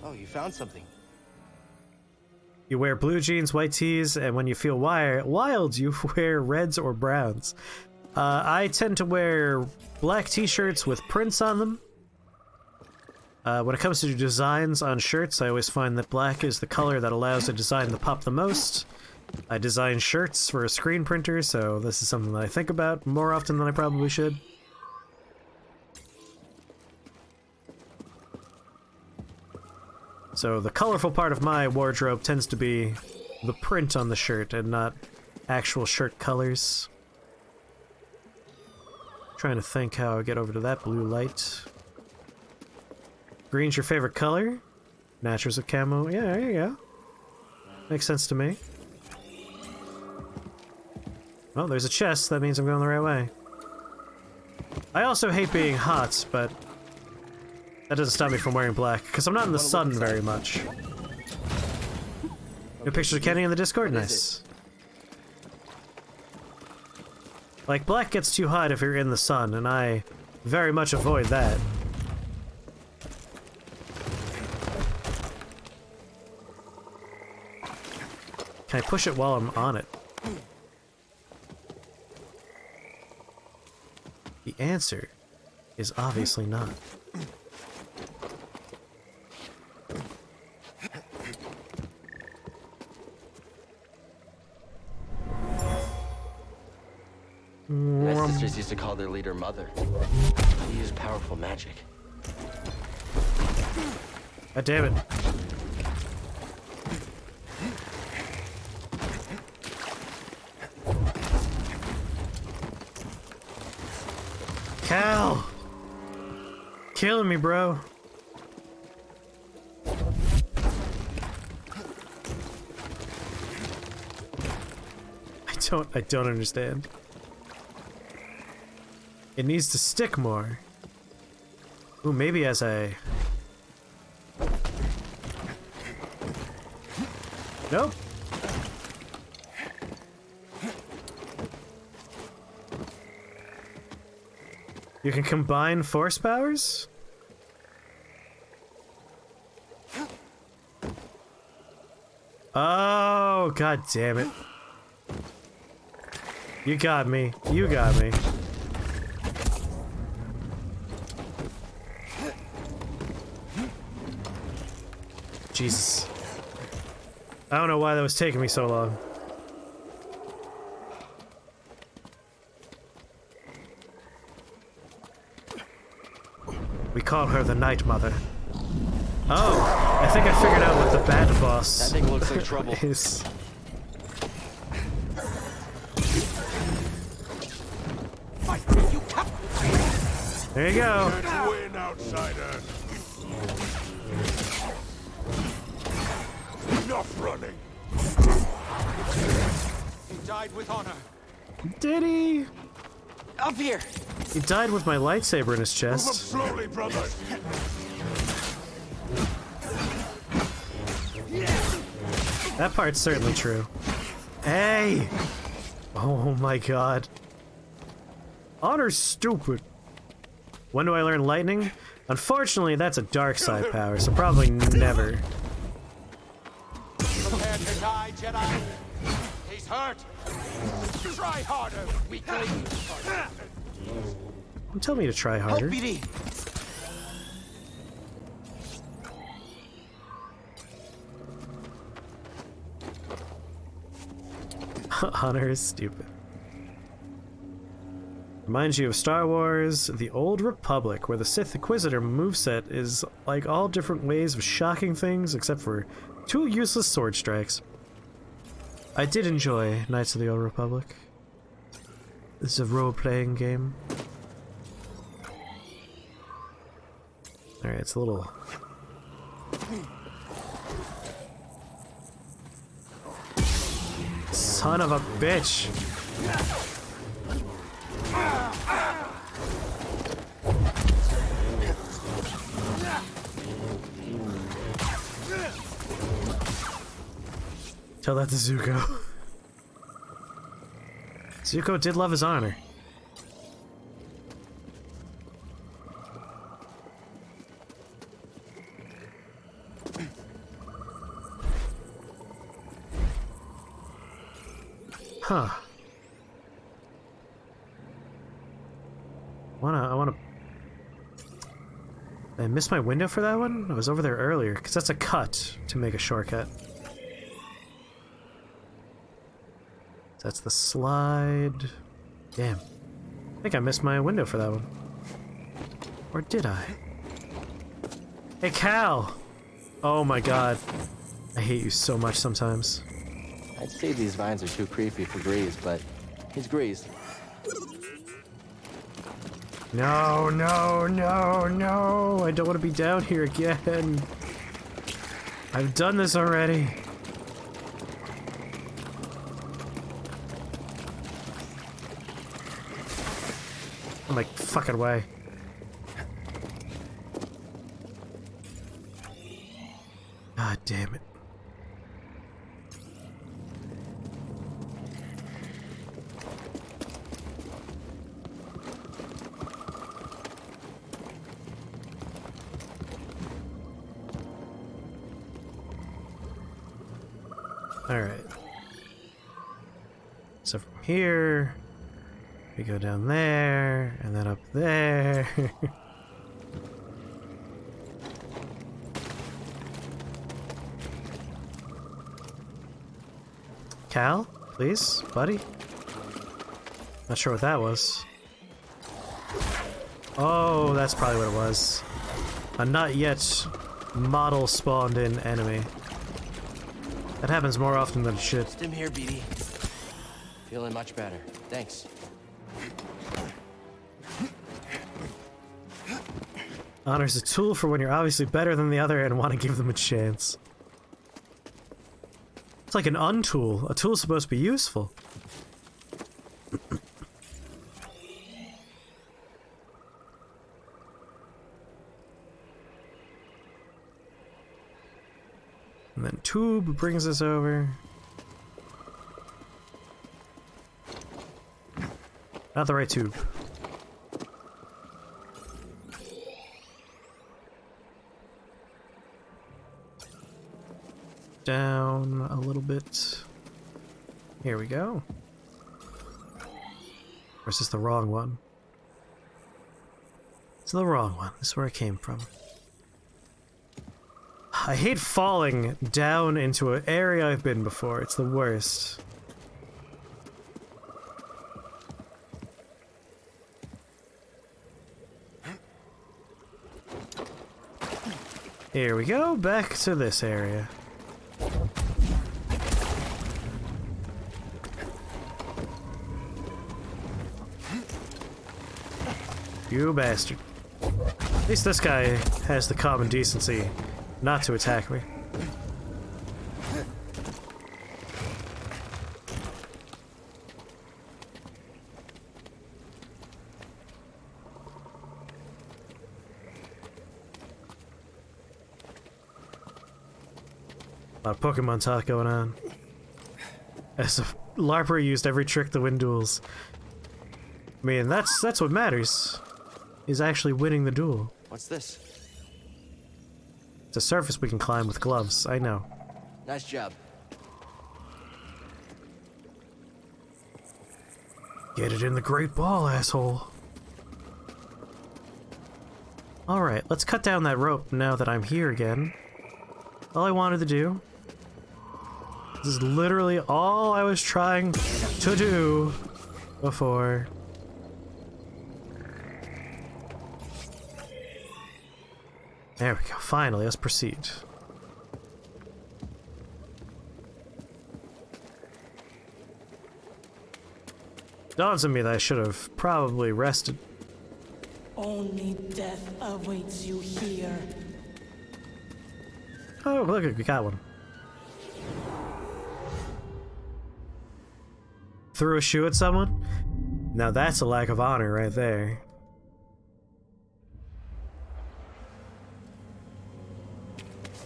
Oh, you found something. You wear blue jeans, white tees, and when you feel wild, you wear reds or browns. I tend to wear black t-shirts with prints on them. When it comes to designs on shirts, I always find that black is the color that allows a design to pop the most. I design shirts for a screen printer, so this is something that I think about more often than I probably should. So the colorful part of my wardrobe tends to be the print on the shirt and not actual shirt colors. Trying to think how I get over to that blue light. Green's your favorite color? Naturals of camo. Yeah, there you go. Makes sense to me. Well, there's a chest. That means I'm going the right way. I also hate being hot, but that doesn't stop me from wearing black, because I'm not in the sun very much. No pictures of Kenny in the Discord? Nice. Like, black gets too hot if you're in the sun, and I very much avoid that. Can I push it while I'm on it? The answer is obviously not. My sisters used to call their leader Mother. He used powerful magic. God damn it. killing me, bro. I don't understand. It needs to stick more. Ooh, maybe as I... Nope. You can combine force powers? Oh, god damn it. You got me. You got me. Jesus. I don't know why that was taking me so long. We call her the Night Mother. Oh, I think I figured out what the Bat Boss That thing looks like trouble. is. There you go. Can't win, outsider. Enough running. He died with honor. Did he? Up here. He died with my lightsaber in his Move up chest. slowly, brothers. That part's certainly true. Hey! Oh my god. Honor's stupid. When do I learn lightning? Unfortunately, that's a dark side power, so probably never. Prepare to die, Jedi. He's hurt. Try harder, weakling. Don't tell me to try harder. Help, BD. Honor is stupid. Reminds you of Star Wars, The Old Republic, where the Sith Inquisitor moveset is like all different ways of shocking things except for 2 useless sword strikes. I did enjoy Knights of the Old Republic. This is a role-playing game. Alright, it's a little... Son of a bitch! Tell that to Zuko. Zuko did love his honor. Huh. I wanna... I missed my window for that one? I was over there earlier, because that's a cut to make a shortcut. That's the slide. Damn. I think I missed my window for that one. Or did I? Hey, Cal! Oh my god. I hate you so much sometimes. I'd say these vines are too creepy for Grease, but he's Grease. No, no, no, no! I don't want to be down here again. I've done this already. I'm like, fucking way. God damn it. Alright. So from here, we go down there, and then up there. Cal, please, buddy. Not sure what that was. Oh, that's probably what it was. A not yet model spawned in enemy. That happens more often than it should. Stim here, BD. Feeling much better. Thanks. Honor's a tool for when you're obviously better than the other and want to give them a chance. It's like an untool. A tool's supposed to be useful. And then tube brings us over. Not the right tube. Down a little bit. Here we go. Or is this the wrong one? It's the wrong one. This is where I came from. I hate falling down into an area I've been before. It's the worst. Here we go, back to this area. You bastard. At least this guy has the common decency not to attack me. A lot of Pokemon talk going on. As a LARPer used every trick to win duels. I mean, that's what matters. Is actually winning the duel. What's this? It's a surface we can climb with gloves, I know. Nice job. Get it in the Great Ball, asshole. Alright, let's cut down that rope now that I'm here again. All I wanted to do. This is literally all I was trying to do before. There we go, finally, let's proceed. Dawns on me that I should have probably rested. Only death awaits you here. Oh, look, we got one. Threw a shoe at someone? Now that's a lack of honor right there.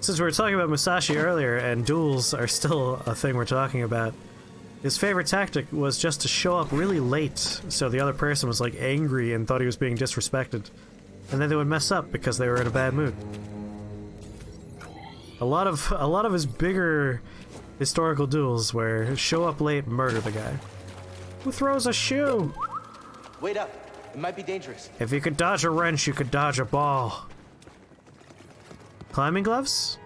Since we were talking about Musashi earlier, and duels are still a thing we're talking about, his favorite tactic was just to show up really late, so the other person was like angry and thought he was being disrespected. And then they would mess up because they were in a bad mood. A lot of his bigger historical duels where show up late, murder the guy. Who throws a shoe? Wait up. It might be dangerous. If you could dodge a wrench, you could dodge a ball. Climbing gloves?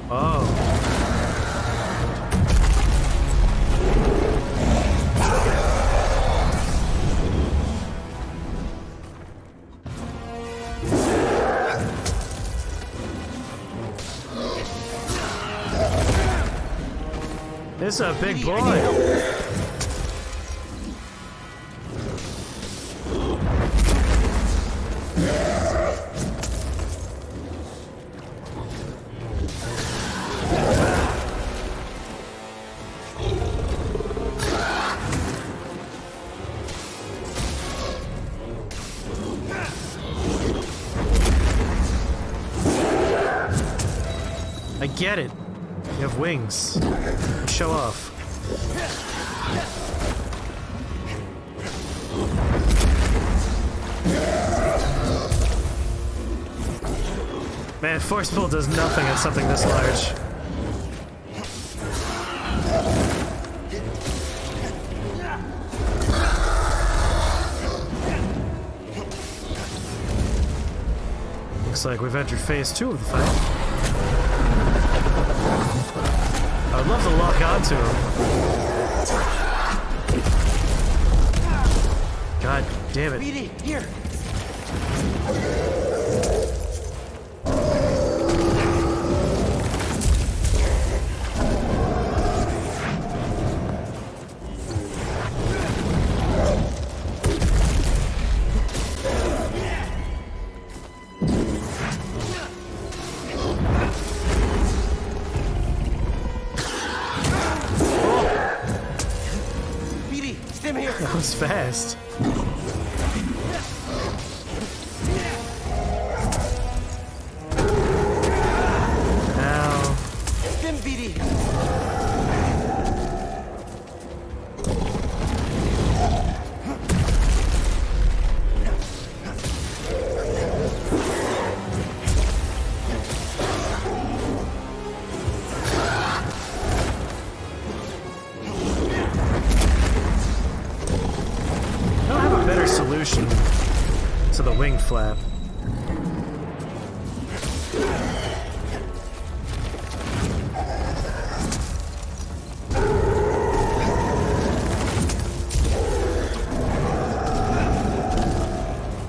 Oh. This is a big boy. I get it. You have wings. Show off. Man, force pull does nothing at something this large. Looks like we've entered phase 2 of the fight. I would love to lock onto him. God damn it. Speedy, here. was fast. Ow. Stim, BD. Solution to the wing flap.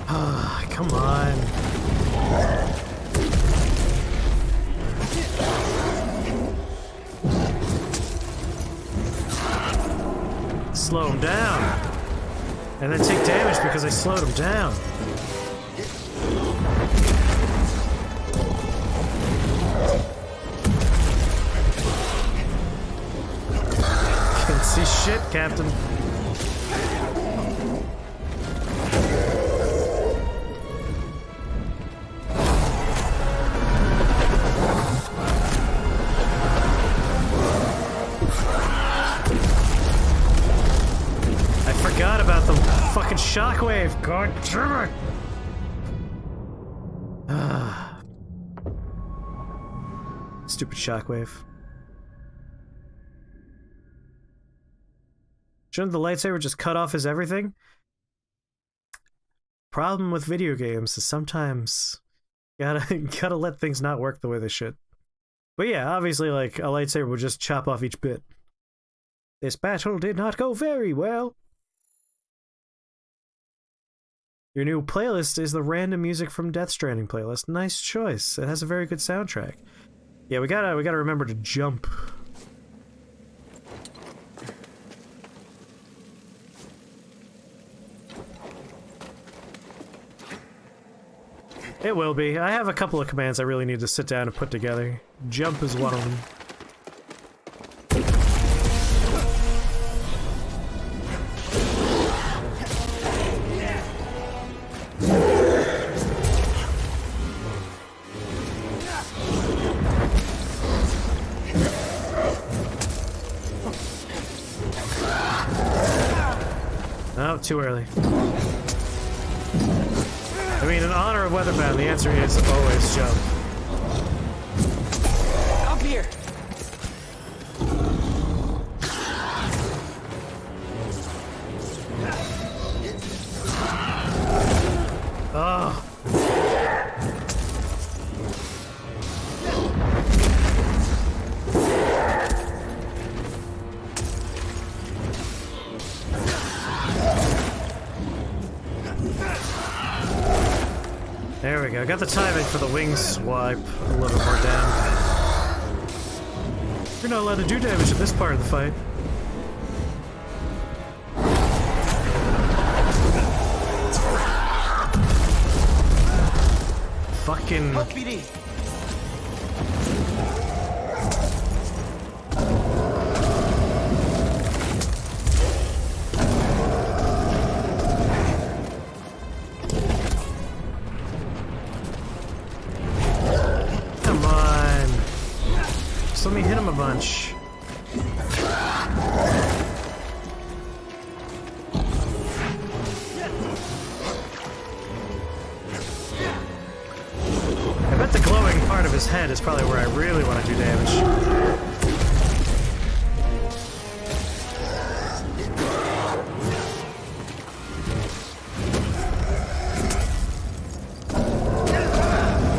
Ah, come on. Slow him down. And then take damage because I slowed him down. Can't see shit, Captain. Forgot about the fucking shockwave. God damn it! Ah. Stupid shockwave. Shouldn't the lightsaber just cut off his everything? Problem with video games is sometimes gotta let things not work the way they should. But yeah, obviously, like, a lightsaber would just chop off each bit. This battle did not go very well. Your new playlist is the random music from Death Stranding playlist. Nice choice. It has a very good soundtrack. Yeah, we gotta remember to jump. It will be. I have a couple of commands I really need to sit down and put together. Jump is one of them. Oh, too early. I mean, in honor of Weatherbound, the answer is always jump. Up here. Oh. There we go. Got the timing for the wing swipe a little bit more down. You're not allowed to do damage in this part of the fight. Fucking... Help, BD. Let me hit him a bunch. I bet the glowing part of his head is probably where I really want to do damage.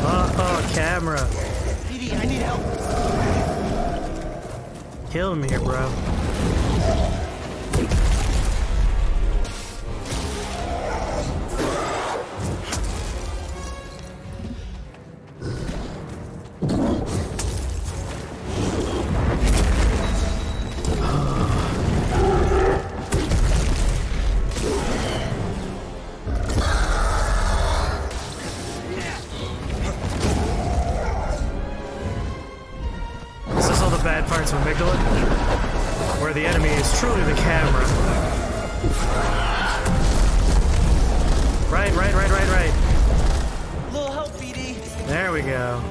Oh, camera. BD, I need help. Kill me here, bro. Bad parts of Amygdala, where the enemy is truly the camera. Right. A little help, BD. There we go.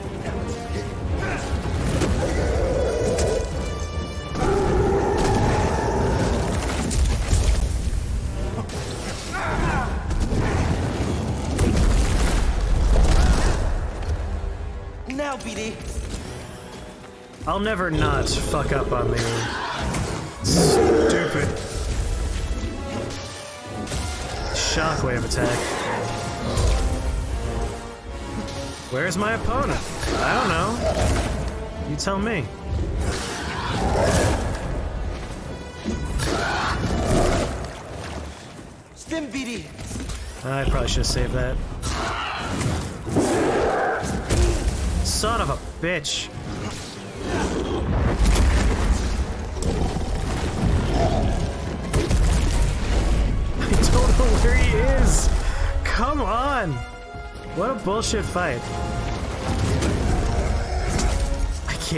Now, BD. I'll never not fuck up on the stupid shockwave attack. Where's my opponent? I don't know. You tell me. Stim, BD. I probably should have saved that. Son of a bitch. I don't know where he is. Come on. What a bullshit fight.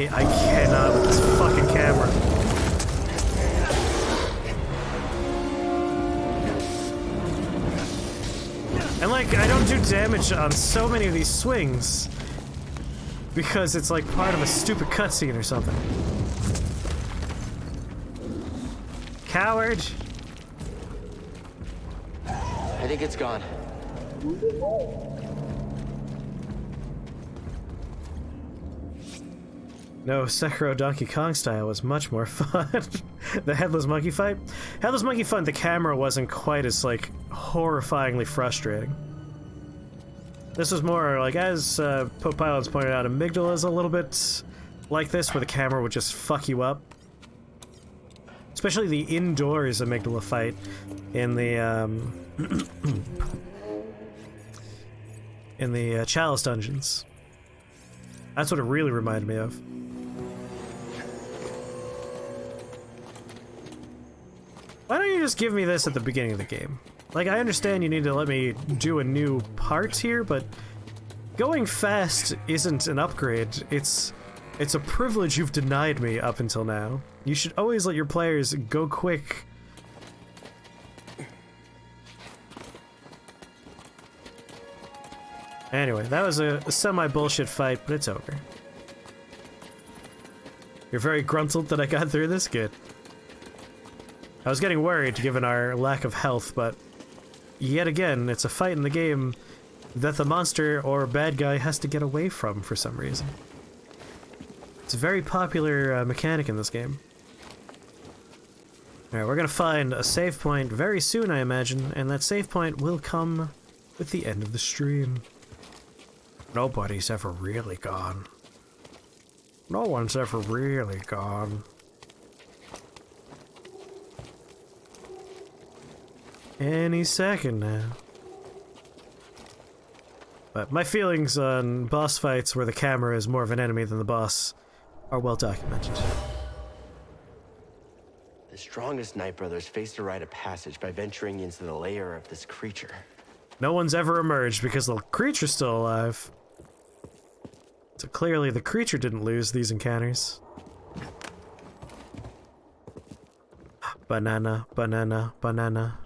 I cannot with this fucking camera. And like, I don't do damage on so many of these swings because it's like part of a stupid cutscene or something. Coward! I think it's gone. No, Sekiro Donkey Kong style was much more fun. The Headless Monkey fight? Headless Monkey fight, the camera wasn't quite as, like, horrifyingly frustrating. This was more, like, as Pope Pilots pointed out, Amygdala is a little bit like this, where the camera would just fuck you up. Especially the indoors Amygdala fight in the, in the Chalice dungeons. That's what it really reminded me of. Why don't you just give me this at the beginning of the game? Like, I understand you need to let me do a new part here, but going fast isn't an upgrade. It's a privilege you've denied me up until now. You should always let your players go quick. Anyway, that was a semi-bullshit fight, but it's over. You're very gruntled that I got through this? Good. I was getting worried given our lack of health, but yet again, it's a fight in the game that the monster or bad guy has to get away from for some reason. It's a very popular mechanic in this game. Alright, we're gonna find a save point very soon, I imagine, and that save point will come with the end of the stream. Nobody's ever really gone. No one's ever really gone. Any second now. But my feelings on boss fights where the camera is more of an enemy than the boss are well documented. The strongest Night Brothers faced a rite of passage by venturing into the lair of this creature. No one's ever emerged because the creature's still alive. So clearly the creature didn't lose these encounters. Banana, banana, banana.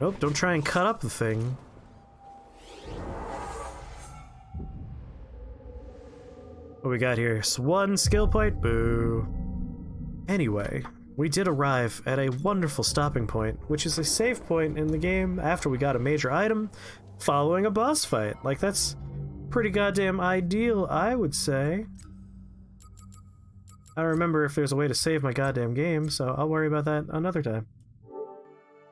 Nope, don't try and cut up the thing. What we got here? One skill point? Boo. Anyway, we did arrive at a wonderful stopping point, which is a save point in the game after we got a major item following a boss fight. Like, that's pretty goddamn ideal, I would say. I don't remember if there's a way to save my goddamn game, so I'll worry about that another time.